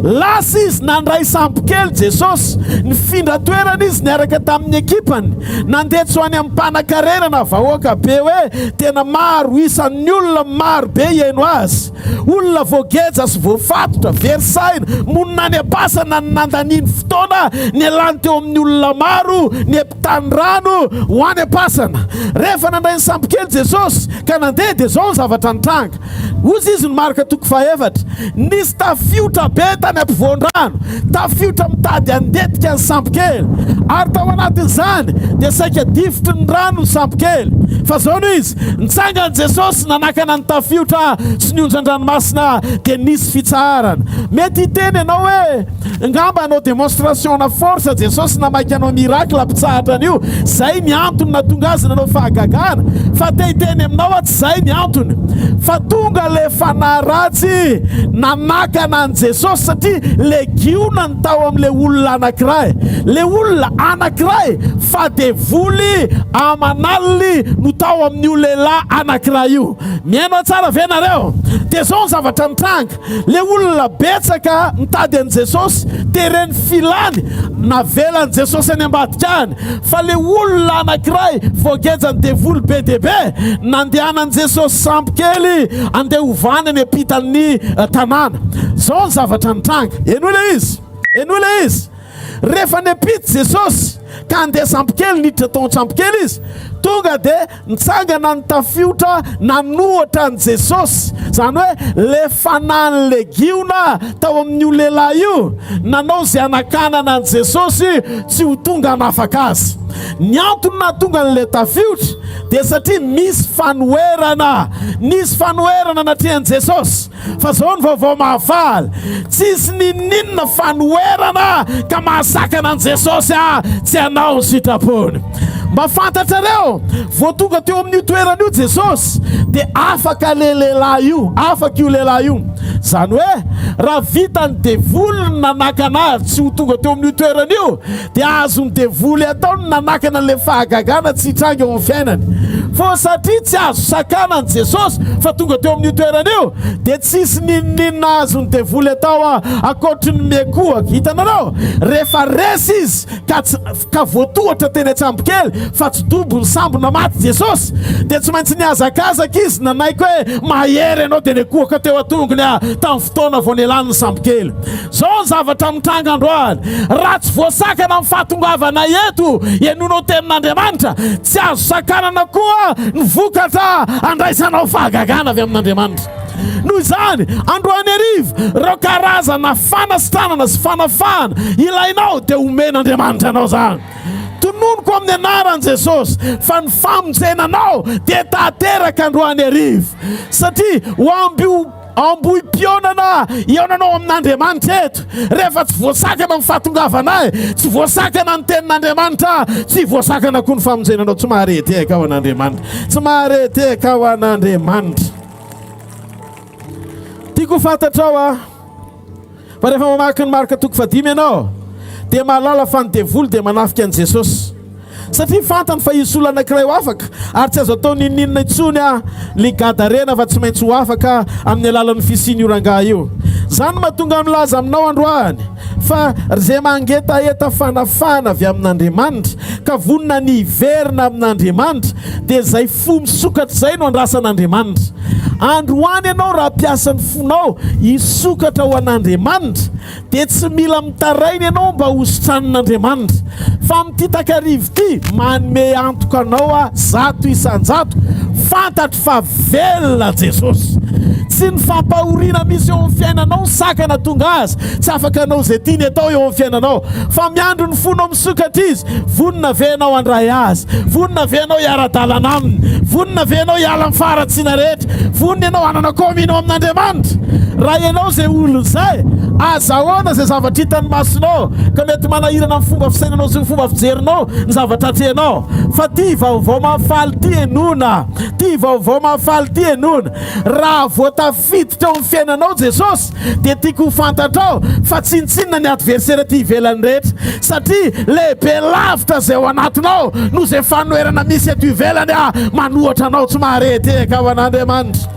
Lasa izy nandray sambokely Jesosy nifindra toerana izy niaraka tamin'ny ekipany nandeha tsy ho any amin'ny mpanan-karena vahoaka be hoe tena maro isan'ny olona maro be iaino azy, olona voageja sy voafatotra verisaina monina any am-pasana nandaniany fotoana ny alany teo amin'ny olona maro ny ampitany rano ho any am-pasana. Rehefa nandray ny sambokely Jesosy ka nandeha dia zao ny zavatra nitranga. Ozy izy ny Marka 4 nisy tafiotra be tany ampovoan-drano, tafiotra mitady andetika ny sambokely ary tao anatin'izany dia saika difotry ny rano ny sambokely. Fa zao no izy nitsangany Jesosy nanakana ny tafiotra sy ny onjan-dranomasina dia nisy fitsarana. Mety hiteny ianao hoe ngamba anao démonstration na force Jesosy namaky anao miracle mpitsahatra an'io, zay ny antony natonga azy nanao fahagagana. Fa te hiteny aminao tsy zay ny antony fa tonga le fanaratsy nanakana an Jesosy satria legiona ny tao amin'le olona anankiray, le olona anankiray fa devoly amanaliny no tao amin'io lehilahy anankiray io. Miaino tsara ve nareo? Dia zao ny zavatra mitranga, le olona betsaka mitady an' Jesosy tereny filany navelan' Jesosy any ambadika any, fa le olona anankiray voagejany devoly be dia be nandehanan' Jesosy sambo kely andeha hovany any ampitan'ny tanàna. Zao ny zavatra mitranga. Eno le izy, eno le izy. Rehefa niampita Jesosy ka andeha sambo kely niditra tao sambo kely izy, tonga dia nitsangana ny tafiotra nanohatra an' Jesosy. Zany hoe le fanahany legiona tao amin'io lehilahy io nanao zay anakanana an' Jesosy tsy ho tonga hanafaka azy. Ny antony nahatonga an'le tafiotra dia satria misy fanoherana, nisy fanoherana natrehan' Jesosy. Fa zao ny vaovao mahafaly, tsisy ninninona fanoherana ka mahasakana an' Jesosy tsy hanao ny sitrapony. Mba fantatrareo, vao tonga teo amin'io toerana io Jesosy dia afaka le lehilahy io, afaka io lehilahy io. Zany hoe raha vitany devoly ny nanakana tsy ho tonga teo amin'io toerana io dia azony devoly ataony nanakana an'le fahagagana tsy hitranga eo amin'ny fiainany. Fa satria tsy azo sakana an' Jesosy fa tonga teo amin'io toerana io dia tsisy ninninina azony devoly atao akoatry ny mekoaka. Hitanareo, rehefa resy izy ka voatohatra teny an-tsambo kely fa tsy dobo ny sambona maty Jesosy dia tsy maintsy niazakazaka izy nanaiko hoe mahery ianao dia nekoaka teo atongony tamin'ny fotoana vao nialany ny sambo kely. Zao ny zavatra mitranga androany, raha tsy voasakana amin'ny fahatongavana eto ianonao tenin'Andriamanitra tsy azo sakanana koa ny vokatra andraisanao fahagagana avy amin'Andriamanitra. Noho izany androany arivo reo karazana fanasitranana sy fanafana ilainao dia omen'Andriamanitra anao zany. Tononoko amin'ny anaran' Jesosy fa ny famonjenanao dia tanteraka androany arivo, satria ho ambohi-pionana ionanao amin'Andriamanitra eto. Rehefa tsy voasakana amin'ny fahatongavana, tsy voasakana ny tenin'Andriamanitra, tsy voasakana koa ny famonjenanao. Tsy mahareteka ao an'Andriamanitra, tsy mahareteka ao an'Andriamanitra. Tiako fantatrao fa rehefa mamaky ny marika toko 5 ianao dia mahalala fa ny devoly dia manafika an' Jesosy, satria fantany fa izy olona anankiray ho afaka ary tsy azo atao ninninina intsony ligadarena fa tsy maintsy ho afaka amin'ny alalan'ny fisiany oranga io. Zany mahatonga milaza aminao androany fa zay mangetaeta fanafana avy amin'Andriamanitra ka vonina ny iverina amin'Andriamanitra dia zay fo misokatra zay no andrasan'Andriamanitra. Androany ianao raha piasa ny fonao hisokatra ho an'Andriamanitra dia tsy mila mitaraina ianao mba hosotran'Andriamanitra, fa amin'ity takarivo ity manome antoka anao zato isan-jato fantatry fa velona Jesosy. Tsy ny fampahoriana misy eo amin'ny fiainanao sakana tonga azy tsy afaka anao zay tiany atao eo amin'ny fiainanao, fa miandro ny fonao misokatra izy, vonina ve anao andray azy, vonina ve anao hiara-dalana aminy, vonina ve anao hiala amin'ny faratsiana rehetra, vonina ianao hanana komino amin'Andriamanitra. Raha ianao zay olona zay, azahoana zay zavatra hitany masonao ka mety manahirana amin'ny fomba fisainanao sy ny fomba fijerinao ny zavatra tianao. Fa ty vaovao mahafaly ty enona, ty vaovao mahafaly ty enona. Raha voatafiditra ao amin'ny fiainanao Jesosy dia tiako ho fantatrao fa tsintsinina ny adversera ty ivelany rehetra, satria lehibe lavitra zay ao anatinao no zay fanoherana misy eto ivelany manohatra anao. Tsy mahareteka ao an'Andriamanitra.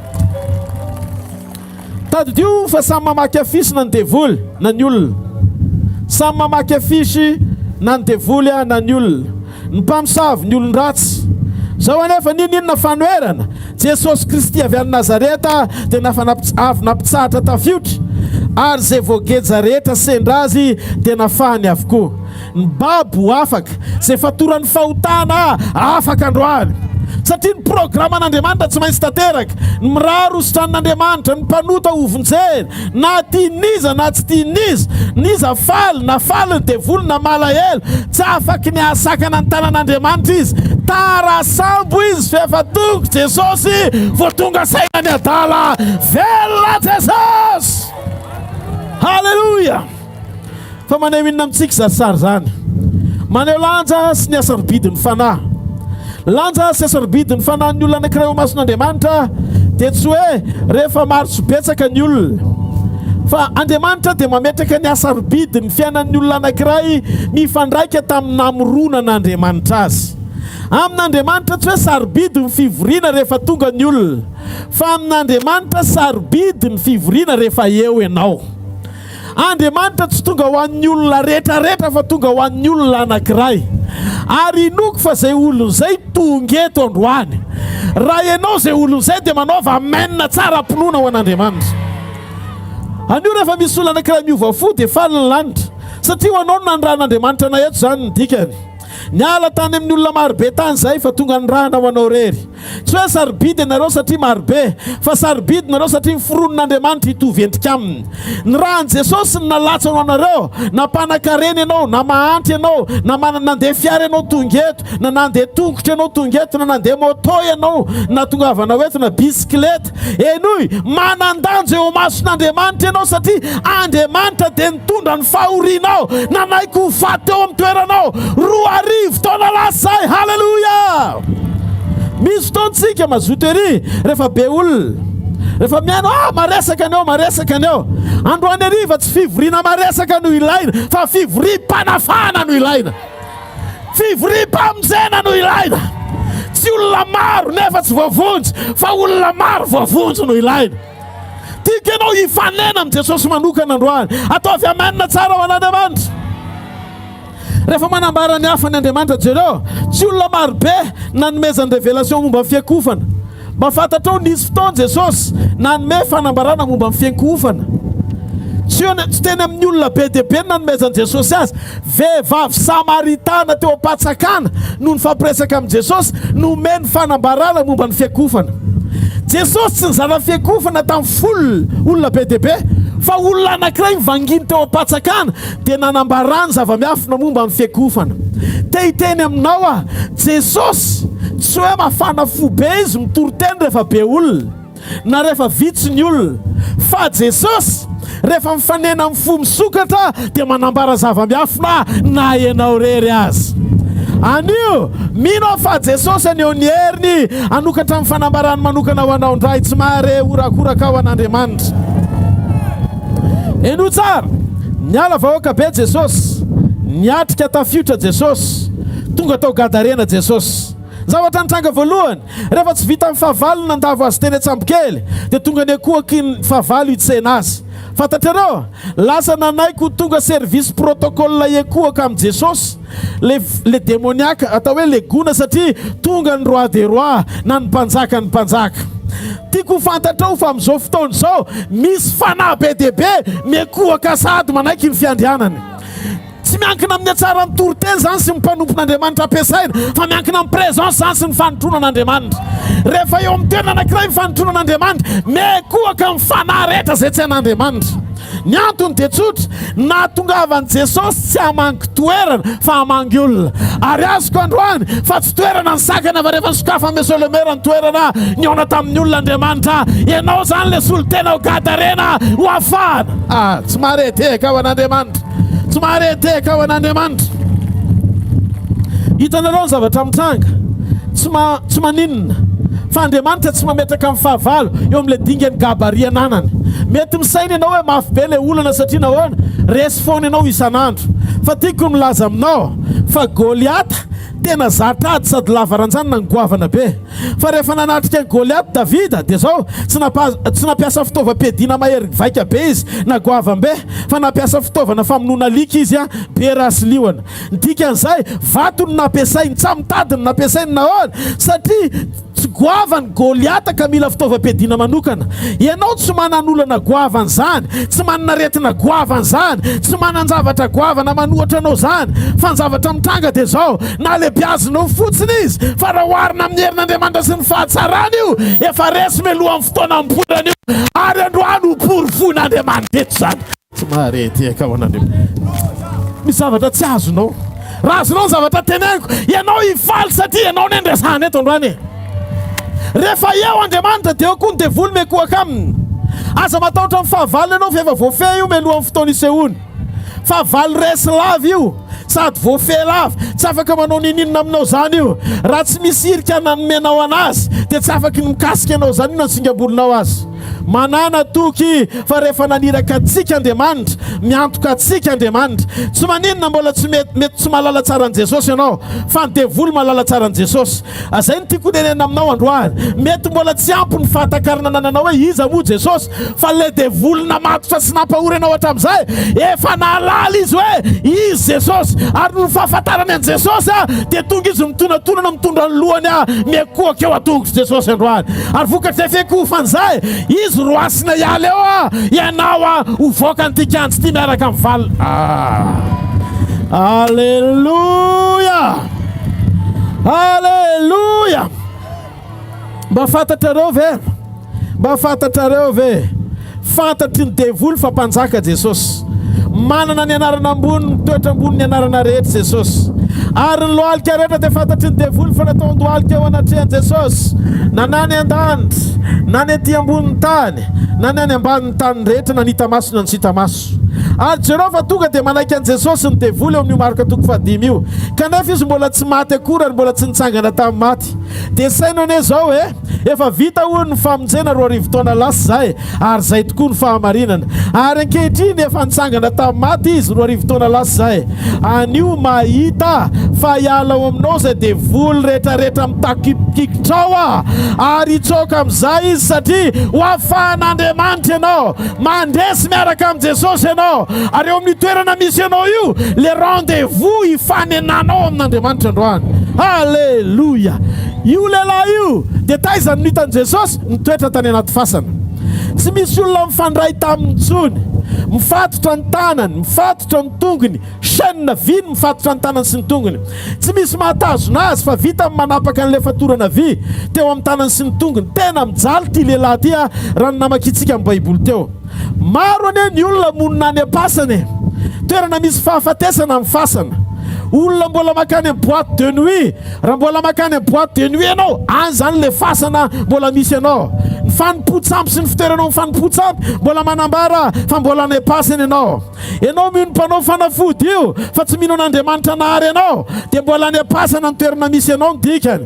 Tadidio fa samy mamaky afisy na ny devoly na ny olona, samy mamaky afisy na ny devoly na ny olona, ny mpamosavy ny olon-dratsy. Zao anefa ninninona fanoherana, Jesosy Kristy avy any Nazareta dia avy nampitsahatra tafiotra ary zay voageja rehetra sendra azy dia nafahany avokoa. Ny babo afaka, zay fatorany fahotana afaka androany, satria ny programan'Andriamanitra tsy maintsy tanteraka. Ny miraro sotran'Andriamanitra, ny mpanota ovonjena, na tianiza na tsy tianiza, niza faly na faly ny devoly na malahelo, tsy afaka ny ahasakana ny tanan'Andriamanitra izy. Tara sambo izy fefa tonga Jesosy vao tonga saina ny adala. Velona Jesosy, halleluja. Fa maneho inona amintsika zarisary zany, maneho lanja sy ny asarobidiny fanahy. Lanja sy asarobidiny fanahy ny olona anankiray ho mason'Andriamanitra dia tsy hoe rehefa maro sy betsaka ny olona, fa Andriamanitra dia mametraka ny asarobidi ny fiainan'ny olona anankiray mifandraika tamin'ny namoronan'Andriamanitra azy. Amin'Andriamanitra tsy hoe sarobidy ny fivoriana rehefa tonga ny olona, fa amin'Andriamanitra sarobidy ny fivoriana rehefa eo ianao. Andriamanitra tsy tonga ho an'ny olona rehetrarehetra fa tonga ho an'ny olona anankiray. Ary inoko fa zay olona zay tonga eto androany. Raha ianao zay olona zay dia manaova amenina tsara pinoana ho an'Andriamanitra. Anio rehefa misy olona anankiray miova fo dia faly ny lanitra, satria ho anao nandran'Andriamanitra na eto zany ny dikany. Niala tany amin'ny olona marobe tany zay fa tonga ny rahana ho anao rery. Tsy hoe sarobidy ianareo satria marobe, fa sarobidy nareo satria niforon'Andriamanitra hitovy endrika aminy. Ny rahan'i Jesosy ny nalatsa ho anareo, na mpanan-karena ianao, na mahanty ianao, na nandeha fiara ianao tonga eto, na nandeha tongotra ianao tonga eto, na nandeha moto ianao, na tongavana eto na bisikileta. Enoy, manan-danja eo mason'Andriamanitra ianao satria Andriamanitra dia nitondra ny fahorianao, nanaiky ho faty eo amin'ny toeranao. 2 taona lasay. Halleluja! Misy fotoantsika mazoto ery rehefa be olona, rehefa miano maresaka aneo. Androany ariva tsy fivoriana maresaka no ilaina, fa fivorim-panafana no ilaina, fivorim-pamonjena no ilaina. Tsy olona maro nefa tsy voavonjy, fa olona maro voavonjy no ilaina. Tika ianao hifanena amin'ny Jesosy manokana androany, ataovy amenina tsara ho an'Andriamanitra. Rehefa manambara ny hafa ny Andriamanitra jereo, tsy olona marobe nanomezany revelation momba ny fiankofana. Mba fantatrao nisy fotoana Jesosy nanome fanambarana momba ny fiankofana. Tsy teny amin'ny olona be dia be nanomezany Jesosy azy. Vehivavy Samaritana teo am-patsakana no nifampiresaka amin'ny Jesosy, nomeny fanambarana momba ny fiankofana. Jesosy tsy nizara fiankofana tamin'ny folo olona be dia be, fa olona anankiray mivanginy teo am-patsakana dia nanambarany zava-miafina momba ny fiankofana. Te hiteny aminao Jesosy tsy hoe mafana fo be izy mitoroteny rehefa be olona na rehefa vitsy ny olona, fa Jesosy rehefa mifanena amin'ny fo misokatra dia manambara zava-miafina na ianao rery azy. Anio, mino fa Jesosy aneo ny heriny anokatra amin'ny fanambarany manokana ho anao ndray, tsy mahare orakoraka ho an'Andriamanitra. Eno tsara, niala vahoaka be Jesosy, niatrika tafiotra Jesosy, tonga tao Gadarena Jesosy. Zavatra nitranga voalohany, rehefa tsy vita amin'ny fahavalo nandavo azy teny Tsambokely, dia tonga ny akohaky ny fahavalo hitsena azy. Fantatrareo, lasa nanaiko tonga service protocole ekohaka amin'ny Jesosy, le démoniaque atao hoe le gona, satria tonga ny roi des rois na ny mpanjaka ny mpanjaka. Tiako fantatrao fa amin'izao fotoana izao misy fanahy be dia be miekohaka sady manaiky ny fiandrianany. Tsy miankina amin'ny atsara ny toroteny zany sy ny mpanompon'Andriamanitra ampiasaina, fa miankina amin'ny présence zany sy ny fanotronan'Andriamanitra. Rehefa eo amin'ny toerana anankiray ny fanotronan'Andriamanitra, miekohaka amin'ny fanahy rehetra izay tsy an'Andriamanitra. Ny antony dia tsotra, nahatongavan'i Jesosy tsy hamangy toerana fa hamangy olona. Ary azoko androany fa tsy toerana ny sakana fa rehefa sokafa mesolemera ny toerana niona tamin'ny olona Andriamanitra, ianao zany le solotena ho Gadarena ho afahana. Tsy mahareteka ao an'Andriamanitra, tsy mahareteka ao an'Andriamanitra. Hitanareo ny zavatra mitranga, tsy maninona fa Andriamanitra tsy mametraka amin'ny fahavalo eo amin'le dingany gabaria ananany. Mety misaina ianao hoe mafy be le olana satria nahoana resy foana ianao isan'andro, fa tiako milaza aminao fa Goliata tena zatady sady lavaranjanona ny goavana be. Fa rehefa nanatrika ny Goliata Davida dia zao tsy nampiasa fitaovam-piadiana mahery vaika be izy na goavam-be, fa nampiasa fitaovana famonoana alika izy be rasy liona. Ny dikan'izay vato no nampiasainy, tsy mitady no nampiasainy nahoana satria tsy goavany Goliata ka mila fitaovam-piadiana manokana. Ianao tsy manan'olana goavana zany, tsy manana retina goavana zany, tsy manan-javatra goavana manohatra anao zany, fa ny zavatra mitranga dia zao na le biazinao fotsiny izy, fa raha oharina amin'ny herin'Andriamanitra sy ny fahatsarany io, efa resy meloha amin'ny fotoana amborany io, ary androany ho porofon'Andriamanitra eto zany. Tsy mahareteka ao an'Andriamanitra. Misy zavatra tsy azonao, raha azonao ny zavatra teneniko, ianao hifaly satria ianao ny andresana eto androany. Rehefa eo Andriamanitra dia eo koa ny devoly mekohaka aminy. Aza matahotra amin'ny fahavalo ianao fa efa voafehy io meloha amin'ny fotoana isehoany. Fahavalo resy lava io, sady voafehy lava, tsy afaka manao ninina aminao zany io. Raha tsy misy irika nanomenao anazy dia tsy afaka mikasika anao zany io na ny singambolonao azy. manana toky fa rehefa naniraka antsika Andriamanitra, miantoka antsika Andriamanitra, tsy maninona mbola tsy mety tsy mahalala tsara an Jesosy ianao, fa ny devoly mahalala tsara an Jesosy. Azay ny tiako nenena aminao androany, mety mbola tsy ampy ny fahatakarana nananao hoe iza moa Jesosy, fa le devoly namatotra sy nampahory anao hatramin'izay efa nahalala izy hoe izy Jesosy, ary ny fahafantarany an Jesosy dia tonga izy mitonantonana mitondra ny lohany miakoaka eo an-tongotra Jesosy androany. Ary vokatry fekofan'izay izy roasina iala eo ianao hovoaka an'ity kianjo ity miaraka amin'ny valina. Alleluia, alleluia. Mba fantatrareo ve? Mba fantatrareo ve? Fantatry ny devoly fa mpanjaka Jesosy, manana ny anarana ambony, mitoetra ambony ny anarana rehetra Jesosy. Ary ny lohalika rehetra dia fantatry ny devoly fa natao ndohalika eo anatrehan Jesosy, na nany an-danitra, na ny aty ambony tany, na ny any ambany tany rehetra, na ny hita maso na ny tsy hita maso. Ary Jerova tonga dia manaiky an Jesosy ny devoly eo amin'io marika toko 5 io, kanefa izy mbola tsy maty akory ary mbola tsy nitsangana tamin'ny maty. Dia sainao ane zao efa vita hoy ny famonjena 2 taona lasa zay, ary zay tokoa ny fahamarinana. Ary ankehitriny efa nitsangana tamin'ny maty izy 2 taona lasa zay. Anio mahita fa hiala ao aminao zay devoly rehetrarehetra mitakikitra ary hitsoka amin'izay izy satria hoafahan'Andriamanitra ianao, mandresy miaraka amin'ny Jesosy ianao. Ary eo amin'ny toerana misy ianao io, le rendez-vous hifanenanao amin'Andriamanitra androany. Alleluia. Io lehilahy io dia taizany nitan'i Jesosy nitoetra tany anaty fasana. Tsy misy olona mifandray taminy intsony, mifatotra ny tanany, mifatotra ny tongony, chaîne vy mifatotra ny tanany sy ny tongony. Tsy misy mahatazona azy fa vita manapaka an'ilay fatorana vy teo amin'ny tanany sy ny tongony. Tena mijaly ty lehilahy ty raha ny namakitsika amin'ny Baiboly teo. Maro ane ny olona monina any am-pasana, toerana misy fahafatesana amin'ny fasana. Olona mbola makany amin'ny boîte de nuit, raha mbola makany amin'ny boîte de nuit ianao, any zany le fasana mbola misy ianao. Ny fanimpotsampy sy ny fitoeranao ny fanimpotsampy mbola manambara fa mbola any am-pasana ianao. Ianao mino mpanao fanafody io fa tsy mino an'Andriamanitra nahary ianao, dia mbola any am-pasana ny toerana misy ianao ny dikany.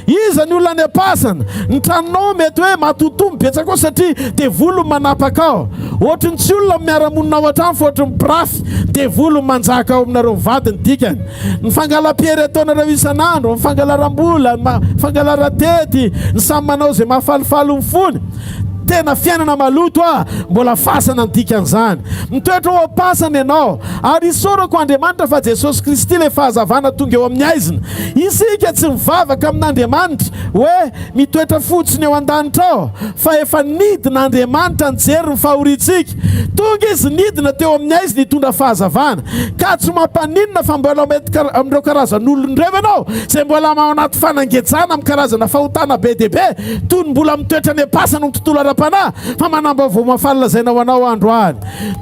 Iza ny olona any am-pasana? Ny tranonao mety hoe matotombo betsaka ao satria devoly manapaka ao. Ohatry ny tsy olona miara-monina ao an-trano fa ohatry ny pirafy, devoly manjaka ao aminareo vadiny dikany. Ny fangalam-piery ataonareo isan'andro, ny fangalaram-bola, ny fangalara-tety, ny samy manao zay mahafalifaly ny fony. Tena fiainana maloto mbola fasana ny dikan'izany. Mitoetra ao am-pasana ianao, ary isorako Andriamanitra fa Jesosy Kristy le fahazavana tonga eo amin'ny aizina. Isika tsy mivavaka amin'Andriamanitra hoe mitoetra fotsiny eo an-danitra ao, fa efa nidina Andriamanitra nijery ny fahoritsika. Tonga izy nidina teo amin'ny aizina hitondra fahazavana, ka tsy mampaninona fa mbola mety amin'ireo karazan'olon-dreo ianao zay mbola ao anaty fanangejana amin'ny karazana fahotana be dia be, toy ny mbola mitoetra any am-pasana ny tontolo ara-panahy, fa manambavao mafalilazainao anao androany.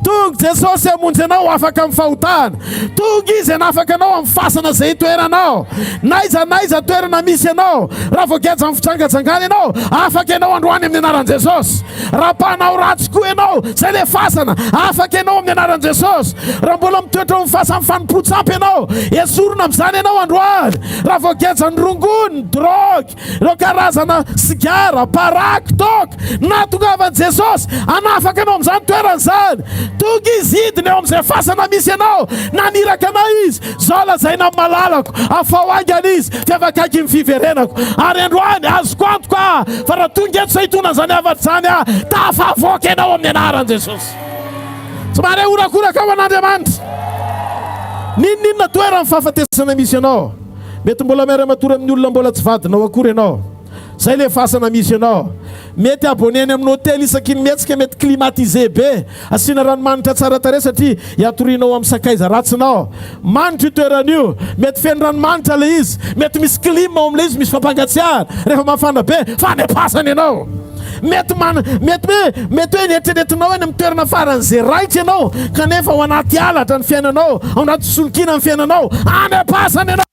Tonga Jesosy hamonjy anao afaka amin'ny fahotana, tonga izy hanafaka anao amin'ny fasana zay toeranao. Naiza toerana misy ianao, raha voageja amin'ny fitsangatsangana ianao, afaka ianao androany amin'ny anaran'i Jesosy. Raha mpanao ratsy koa ianao zay le fasana, afaka ianao amin'ny anaran'i Jesosy. Raha mbola mitoetra amin'ny fasan'ny fanimpotsampy ianao, esorona amin'izany ianao androany. Raha voageja ny rongony, drogy, ireo karazana sigara, paraky, toka, na tongavan'i Jesosy anafaka anao amin'izany toerana izany. Tonga izy hidina eo amin'izay fasana misy ianao, naniraka anao izy, zao lazaina amin'ny malalako, afahoangana izy, fiavakaiky ny fiverenako. Ary androany azoko antoka fa raha tonga eto saitona zany avatry zany tafavoaka ianao amin'ny anaran'i Jesosy. Tsy mare orakoraka ao an'Andriamanitra. Ninona toerana fahafatesana misy ianao? Mety mbola miara-matory amin'ny olona mbola tsy vadinao akory ianao, zay le fasana misy ianao. Mety aboneny amin'ny hôtely isaky ny mihetsika, mety climatisé be, asiana ranomanitra tsara tare satria hiatorinao amin'ny sakaiza ratsinao. Manitra io toeran'io, mety feno ranomanitra le izy, mety misy clima ao amin'ilay izy, misy fampangatsiahana rehefa mafana be, fa anepasana ianao. Mety hoe nieritreretinao eny amin'ny toerana faran'izay raitra ianao, kanefa ao anaty alatra ny fiainanao, ao anaty solokina ny fiainanao, anepasana ianao.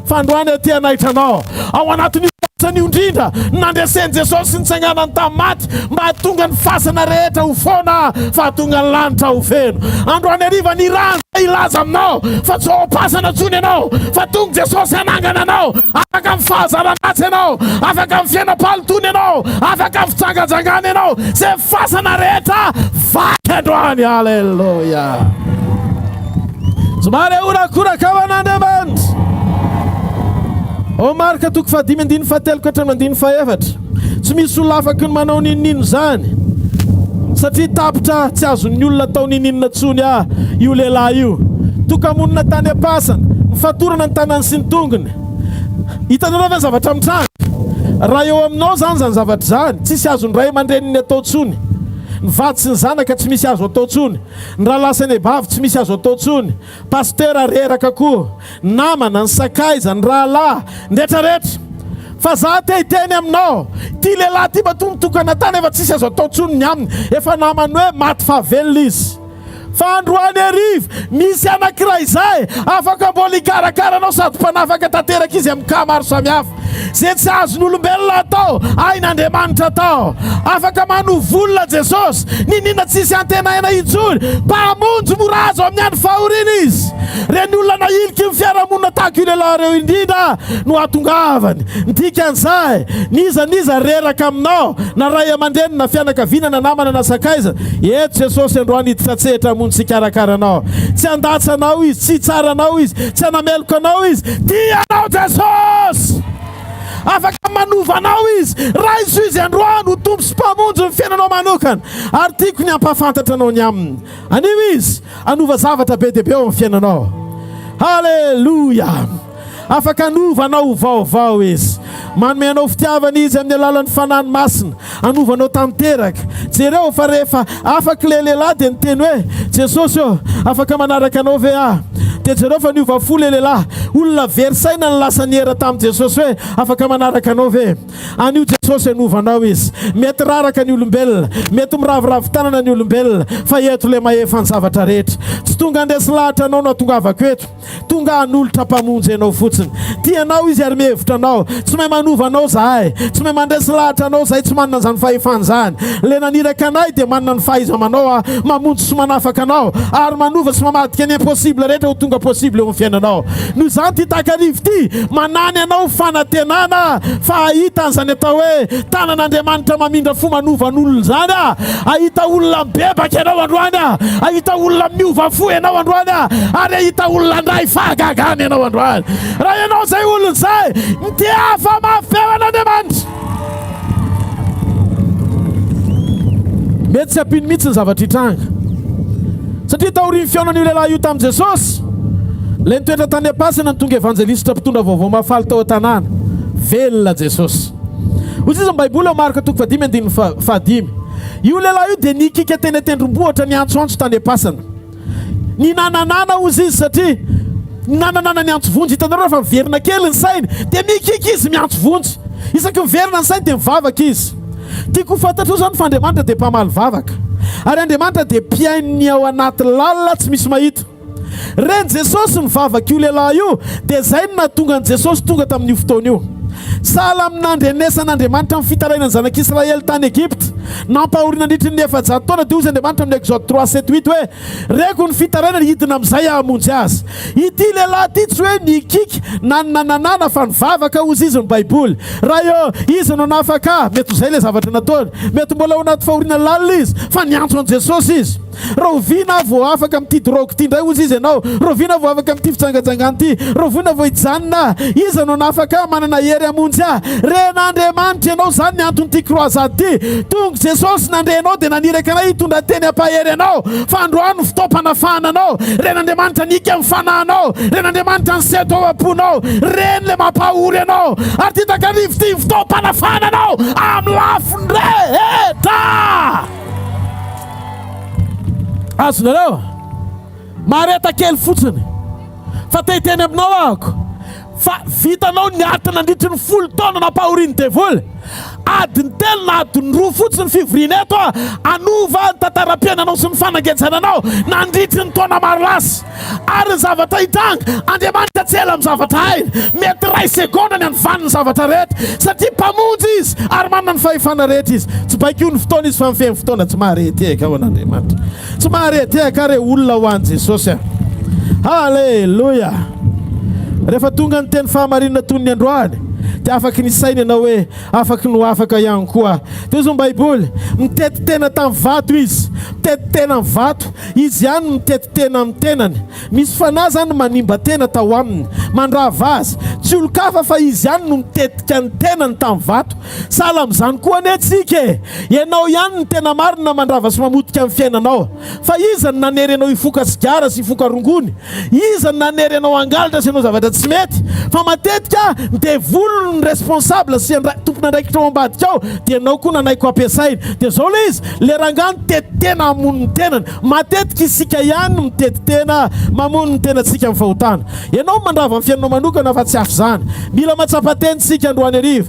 Fa androany aty anaitranao ao anatin'io Sany indrindra nandreseny Jesosy nitsainganany tamaty mba tonga ny fasana rehetra ho foana fa tonga ny lanitra ho feno. Androany ariva ny rano ilaza aminao fa tsy opasana tsony ianao fa tonga Jesosy anangana anao, afaka mifahazaranatsy ianao, afaka mifiainam-palitony ianao, afaka mifitsangajangana ianao, zay fasana rehetra vaky androany. Halleluja. Somary orakoraka ao an'Andriamanitra. O marika toko 5:7-8. Tsy misy olona afaka ny manao ninino zany satria tapitra tsy azon'ny olona atao nininona tsony io lehilahy io. Tokamonina tany apasana mifatorana ny tanany sy ny tongony. Hitanareo ve zavatra mitranga? Raha eo aminao zany zavatra zany tsisy azon'ny ray aman-dreniny atao tsony. Ny vady sy ny zanaka tsy misy azo atao tsony. Ny rahalasa ny bavy tsy misy azo atao tsony. Pasteur reraka koa, namana, ny sakaiza, ny rahalahy, ndretraretra. Fa za te hiteny aminao, ty lehilahy ty mba tombotokana tany efa tsisy azo atao tsony ny aminy, efa namany hoe maty fahavelona izy. Fa androany arivo misy anankiray izay afaka mbola hikarakaranao sady mpanafaka tanteraka izy amin'ny ka maro samihafa. Zay tsy azon'olombelona atao ain'Andriamanitra atao. Afaka manovolona Jesosy ninina tsisy antenaina intsony, mpamonjy morazo amin'ny andro fahoriana izy. Reny olona nahiliky ny fiarahamonina tahaka io lehilahy reo indrindra no atongavany. Dikan'izay niza reraka aminao na ray aman-dreny na fianakaviana na namana na sakaiza, eto Jesosy androany hiditra mony tsy karakaranao, tsy andatsanao izy, tsy tsaranao izy, tsy anameloka anao izy, tianao Jesosy. Afaka manovanao izy, raha izy izy androany ho tombo sy mpamonjy ny fiainanao manokana, ary tiako ny ampahafantatra anao ny aminy. Anio izy anova zavatra be dia be ao amin'ny fiainanao. Halleluja. Afaka anovanao vaovao izy, manome anao fitiavana izy amin'ny alalan'ny fanany masina, anovanao tanteraka. Jereo fa rehefa afaka lehilahy dia niteny hoe Jesosy afaka manaraka anao ve dia jereo fa niova fo lehilahy, olona verisaina ny lasa niera tamin'i Jesosy hoe afaka manaraka anao ve. Anio Jesosy anovanao izy, mety raraka ny olombelona, mety miravoravo tanana ny olombelona, fa eto le mahefa ny zavatra rehetra. Tsy tonga andesy lahatra anao no atongavako eto, tonga hanolotra mpamonjy anao fotsiny. Tianao izy ary mihevitra anao, tsy mahay manova anao zahay, tsy mahay mandresy lahatra anao zahay, tsy manana zany fahefana zany. Le naniraka anay dia manana ny fahaiza manao mamonjy sy manafaka anao ary manova sy mamadika ny impossible rehetra ho tonga possible eo amin'ny fiainanao. Noho izany ty takarivo ty manany anao fanantenana fa ahita an'izany atao hoe tanan'Andriamanitra mamindra fo manovan'olona zany ahita olona mibebaka ianao androany ahita olona miova fo ianao androany ary ahita olona ndray fahagagana ianao androany. Raha ianao zay olona zay mitiafa mafeo an'Andriamanitra. Mety tsy ampino mihitsy ny zavatra hitranga satria taorian'ny fiaonan'io lehilahy io tamin'i Jesosy, le nitoetra tany apasana ny tonga evanjelisitra mpitondra vaovao mafaly tao an-tanàna. Velona Jesosy. Hoy izy Baiboly ao Marka 5:5. Io lehilahy io dia nikika teny tendrombohitra ny antsoantso tany apasana. Ny nananana ozy izy satria nananana ny antsovonjy. Hitanareo fa miverina kely ny sainy dia mikika izy miantso vonjy. Isaky miverina ny sainy dia mivavaka izy. Tiako fantatra zany fa Andriamanitra dia mpamaly vavaka ary Andriamanitra dia mpiainy ao anaty lalina tsy misy mahita. Reny Jesosy ny vavaka io lehilahy io dia zay no nahatonga ny Jesosy tonga tamin'io fotoana io. Sahala amin'andrenesan'Andriamanitra amin'ny fitarainany zanak'Israely tany Egypte nampahoriana nandritra ny 400 taona dia hozy Andriamanitra amin'ny Exode 3:7-8 hoe reko ny fitarainany hidina amin'izay hamonjy azy. Ity lehilahy ity tsy hoe nikika na nananana fa nivavaka hozy izy ny Baiboly. Raha izy no nafaka mety zay le zavatra nataony, mety mbola ao anaty fahoriana lalina izy fa niantso an Jesosy izy. Raha oviana vao afaka amin'ity doroko ity ndray hozy izy ianao, raha oviana vao afaka amin'ity fitsangajangana ity, raha oviana vao hijanona izy no nafaka manana hery hamonjy ren'Andriamanitra ianao zany ny anton'ity croisade ty. Tonga Jesosy nandrehanao dia naniraka anay hitondra teny ampahery anao fa androany ny fotoam-panafahana anao. Ren'Andriamanitra nika amin'ny fanahinao, ren'Andriamanitra ny seto ao am-ponao, reny le mampahory anao ary ty takarivo ty fotoam-panafahana anao amin'ny lafiny rehetra. Azonareo mareta kely fotsiny fa te hiteny aminao ahako fa vitanao niaritra nandritry ny 10 taona nampahoriany devoly adiny telo na adiny roa fotsiny fivoriana eto anova tantara-piainanao sy ny fanangejananao nandritry ny taona maro lasa ary ny zavatra hitranga Andriamanitra tsy ela amin'ny zavatra hainy mety ray segonda ny anyvaniny zavatra rehetra satria mpamonjy izy ary manana ny fahefana rehetra izy tsy baiko ny fotoana izy fa mifehny fotoana tsy mahareteka ao an'Andriamanitra tsy mahareteka re olona ho an'i Jesosy halleloia rehefa tonga ny teny fahamarinana toy ny androany dia afaky ny saina ianao hoe afaky no afaka ihany koa teo zao Baiboly mitety tena tamin'ny vato izy mitety tena amin'ny vato izy ihany mitety tena amin'ny tenany misy fanahy zany manimba tena tao aminy mandrava azy tsy olo-kafa fa izy ihany no mitetika ny tenany tamin'ny vato sahala amin'izany koa anetsika ianao ihany ny tena marina mandrava sy mamotika amin'ny fiainanao fa iza ny nanery ianao hifoka sigara sy hifoka rongony iza ny nanery ianao angalatra sy ianao zavatra tsy mety fa matetika devolo ny responsable sy tompona andraikitra ao ambadika ao dia ianao koa nanaiko ampiasaina dia zao le izy le rangano tety tena hamono ny tenany matetika isika ihany no mitety tena mamono ny tenantsika amin'ny fahotana ianao mandrava amin'ny fiainanao manokana fa tsy afo zany mila matsapa-tenitsika androany ariva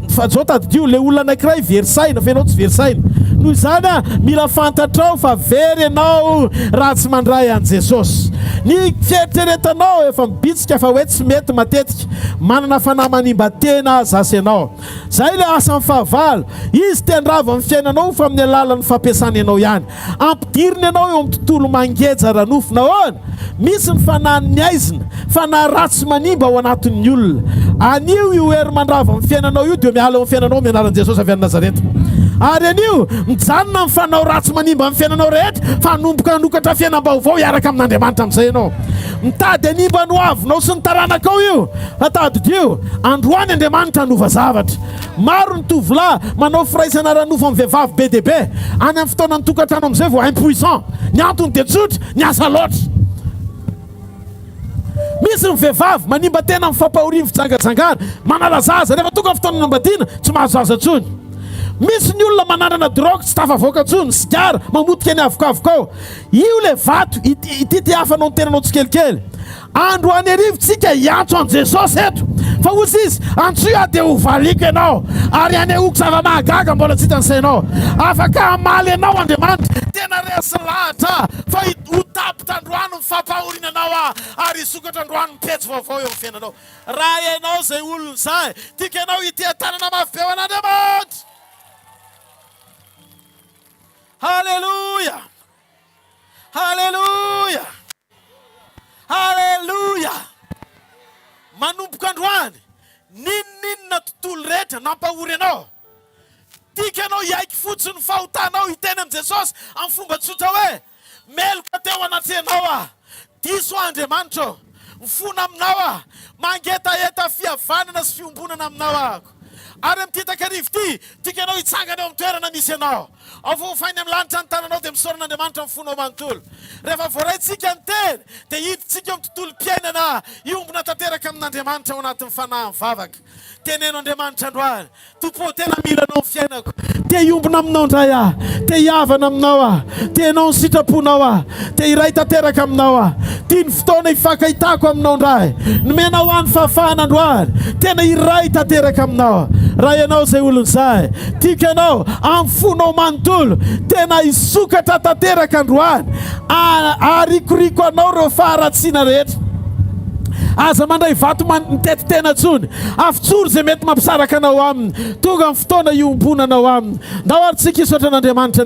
fa zao tadidio le olona anankiray verisaina fa ianao tsy verisaina noho izany mila fantatrao fa very ianao raha tsy mandray an' Jesosy ny fieritreretanao efa mibitsika fa hoe tsy mety matetika manana fanahy manimba tena zasy ianao zay le asa amin'ny fahavalo izy tendrava amin'ny fiainanao fa amin'ny alalan'ny fampiasana ianao ihany ampidiriny ianao eo amin'ny tontolo mangeja ranofo nahoana misy ny fanahiny aizina fanahy ratsy manimba ao anatin'ny olona anio io hery mandrava amin'ny fiainanao io dia miala amin'ny fiainanao mianaran'i Jesosy avy any Nazareta ary anio mijanona amin'ny fanao ratsy manimba amin'ny fiainanao rehetra fa nomboka hanokatra fiainam-baovao hiaraka amin'Andriamanitra amin'izay ianao mitady hanimba no avinao sy ny taranakao io atadidio androany Andriamanitra hanova zavatra maro ny tovolahy manao firaisana ranofo amin'ny vehivavy be dia be any amin'ny fotoana ny tokantrano amin'izay vao impuissant ny antony dia tsotra ny asa loatra misy ny vehivavy manimba tena amin'ny fampahoriany fijangajangana manala zaza rehefa tonga fotoana nambadiana tsy mahazo zaza tsony misy ny olona mananana drogue tsy tafavoaka tsony sigara mamotika ny avokavokao io le vato ity hafanao ny tenanao tsikelikely androany arivotsika hiantso an' Jesosy eto fa ozy izy antsoa dia ho valiko ianao ary anehoako zava-mahagaga mbola tsy hitan'ny sainao afaka hamaly ianao Andriamanitra tena resy lahatra fa ho tapitra androany mifampahorinanao ary hisokatra androany mipetsy vaovao eo amin'ny fiainanao raha ianao zay olona zay tika ianao hitia tanana mafy be ho an'Andriamanitra halleluja halleluja halleluja manomboka androany ninninona tontolo rehetra nampahory anao tika anao hiaiky fotsiny fahotanao hiteny amin'i Jesosy amin'ny fomba tsotra hoe meloka teo anatrehanao diso Andriamanitra mifona aminao mangetaeta fihavanana sy fiombonana aminao ako ary mititaka arivo tika anao hitsangana eo amin'ny toerana misy anao ao vao fainy amin'ny lanitra ny tananao dia misoran'Andriamanitra mifonao manontolo rehefa voaraintsika ny teny dia hiditsika amin'ny tontolo mpiainana iombona tanteraka amin'Andriamanitra ao anatin'ny fanahy mivavaka teneno Andriamanitra androany tompo tena mila anao ny fiainako te hiombona aminao indray te hiavana aminao te ianao ny sitraponao te hiray tanteraka aminao tia ny fotoana hifankahitako aminao indray nomenao any fahafahana androany tena hiray tanteraka aminao raha ianao zay olona zay tika ianao amin'ny fonao manontolo tena hisokatra tanteraka androany arikoriko anao reo faharatsiana rehetra aza mandray vato mitety tena tsony afitsoro zay mety mampisaraka anao aminy tonga amin'ny fotoana iombonanao aminy ndao ary tsika hisotra an'Andriamanitra